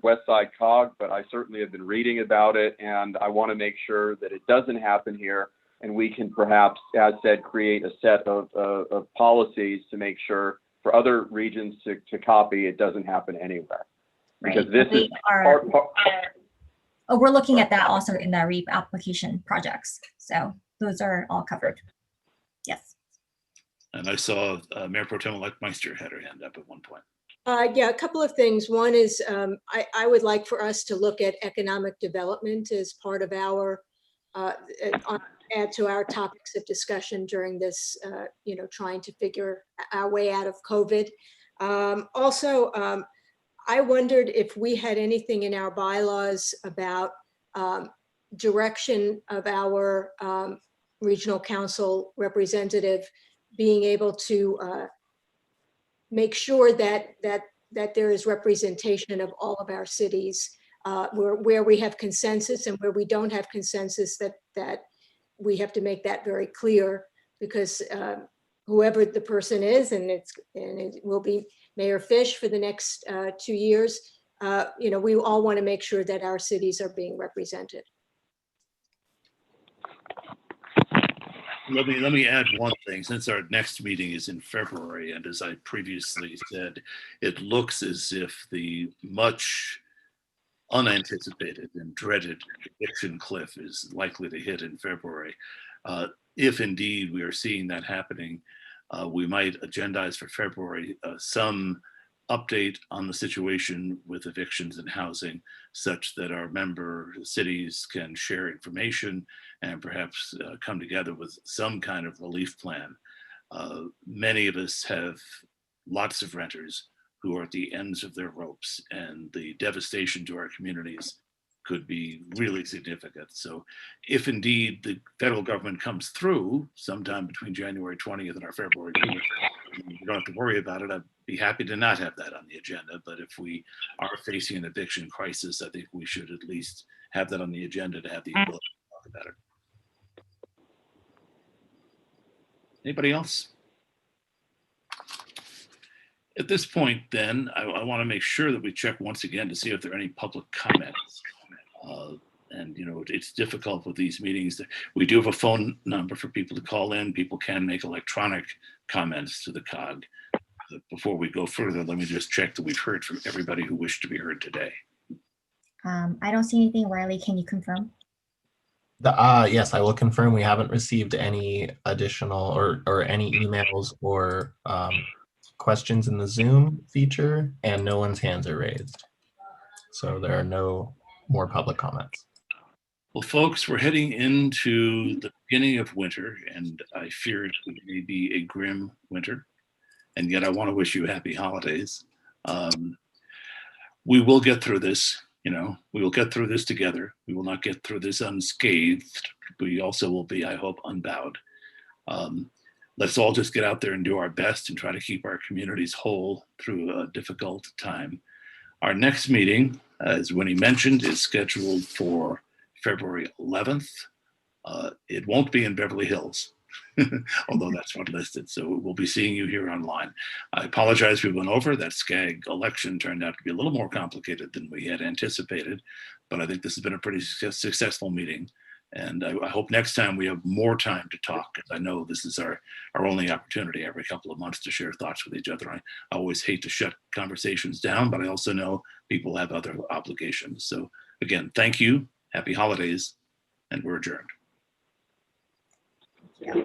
Speaker 4: West Side COG, but I certainly have been reading about it, and I want to make sure that it doesn't happen here, and we can perhaps, as said, create a set of policies to make sure for other regions to copy it doesn't happen anywhere. Because this is
Speaker 2: we're looking at that also in the REAP application projects. So those are all covered. Yes.
Speaker 1: And I saw Mayor Pro Tem-elect Meister had her hand up at one point.
Speaker 17: Yeah, a couple of things. One is I would like for us to look at economic development as part of our, add to our topics of discussion during this, trying to figure our way out of COVID. Also, I wondered if we had anything in our bylaws about direction of our regional council representative being able to make sure that there is representation of all of our cities, where we have consensus and where we don't have consensus, that we have to make that very clear, because whoever the person is, and it will be Mayor Fish for the next 2 years, we all want to make sure that our cities are being represented.
Speaker 1: Let me add one thing. Since our next meeting is in February, and as I previously said, it looks as if the much unanticipated and dreaded eviction cliff is likely to hit in February. If indeed we are seeing that happening, we might agendize for February some update on the situation with evictions and housing, such that our member cities can share information and perhaps come together with some kind of relief plan. Many of us have lots of renters who are at the ends of their ropes, and the devastation to our communities could be really significant. So if indeed the federal government comes through sometime between January 20th and our February 4th, you don't have to worry about it. I'd be happy to not have that on the agenda. But if we are facing an eviction crisis, I think we should at least have that on the agenda to have the ability to talk about it. Anybody else? At this point, then, I want to make sure that we check once again to see if there are any public comments. And, you know, it's difficult with these meetings. We do have a phone number for people to call in. People can make electronic comments to the COG. Before we go further, let me just check that we've heard from everybody who wished to be heard today.
Speaker 2: I don't see anything. Riley, can you confirm?
Speaker 5: Yes, I will confirm we haven't received any additional or any emails or questions in the Zoom feature, and no one's hands are raised. So there are no more public comments.
Speaker 1: Well, folks, we're heading into the beginning of winter, and I fear it may be a grim winter. And yet I want to wish you happy holidays. We will get through this. You know, we will get through this together. We will not get through this unscathed. We also will be, I hope, unbowed. Let's all just get out there and do our best and try to keep our communities whole through a difficult time. Our next meeting, as Winnie mentioned, is scheduled for February 11th. It won't be in Beverly Hills, although that's what listed. So we'll be seeing you here online. I apologize we went over. That SCAG election turned out to be a little more complicated than we had anticipated, but I think this has been a pretty successful meeting. And I hope next time we have more time to talk, because I know this is our only opportunity every couple of months to share thoughts with each other. I always hate to shut conversations down, but I also know people have other obligations. So again, thank you, happy holidays, and we're adjourned.
Speaker 2: Yeah.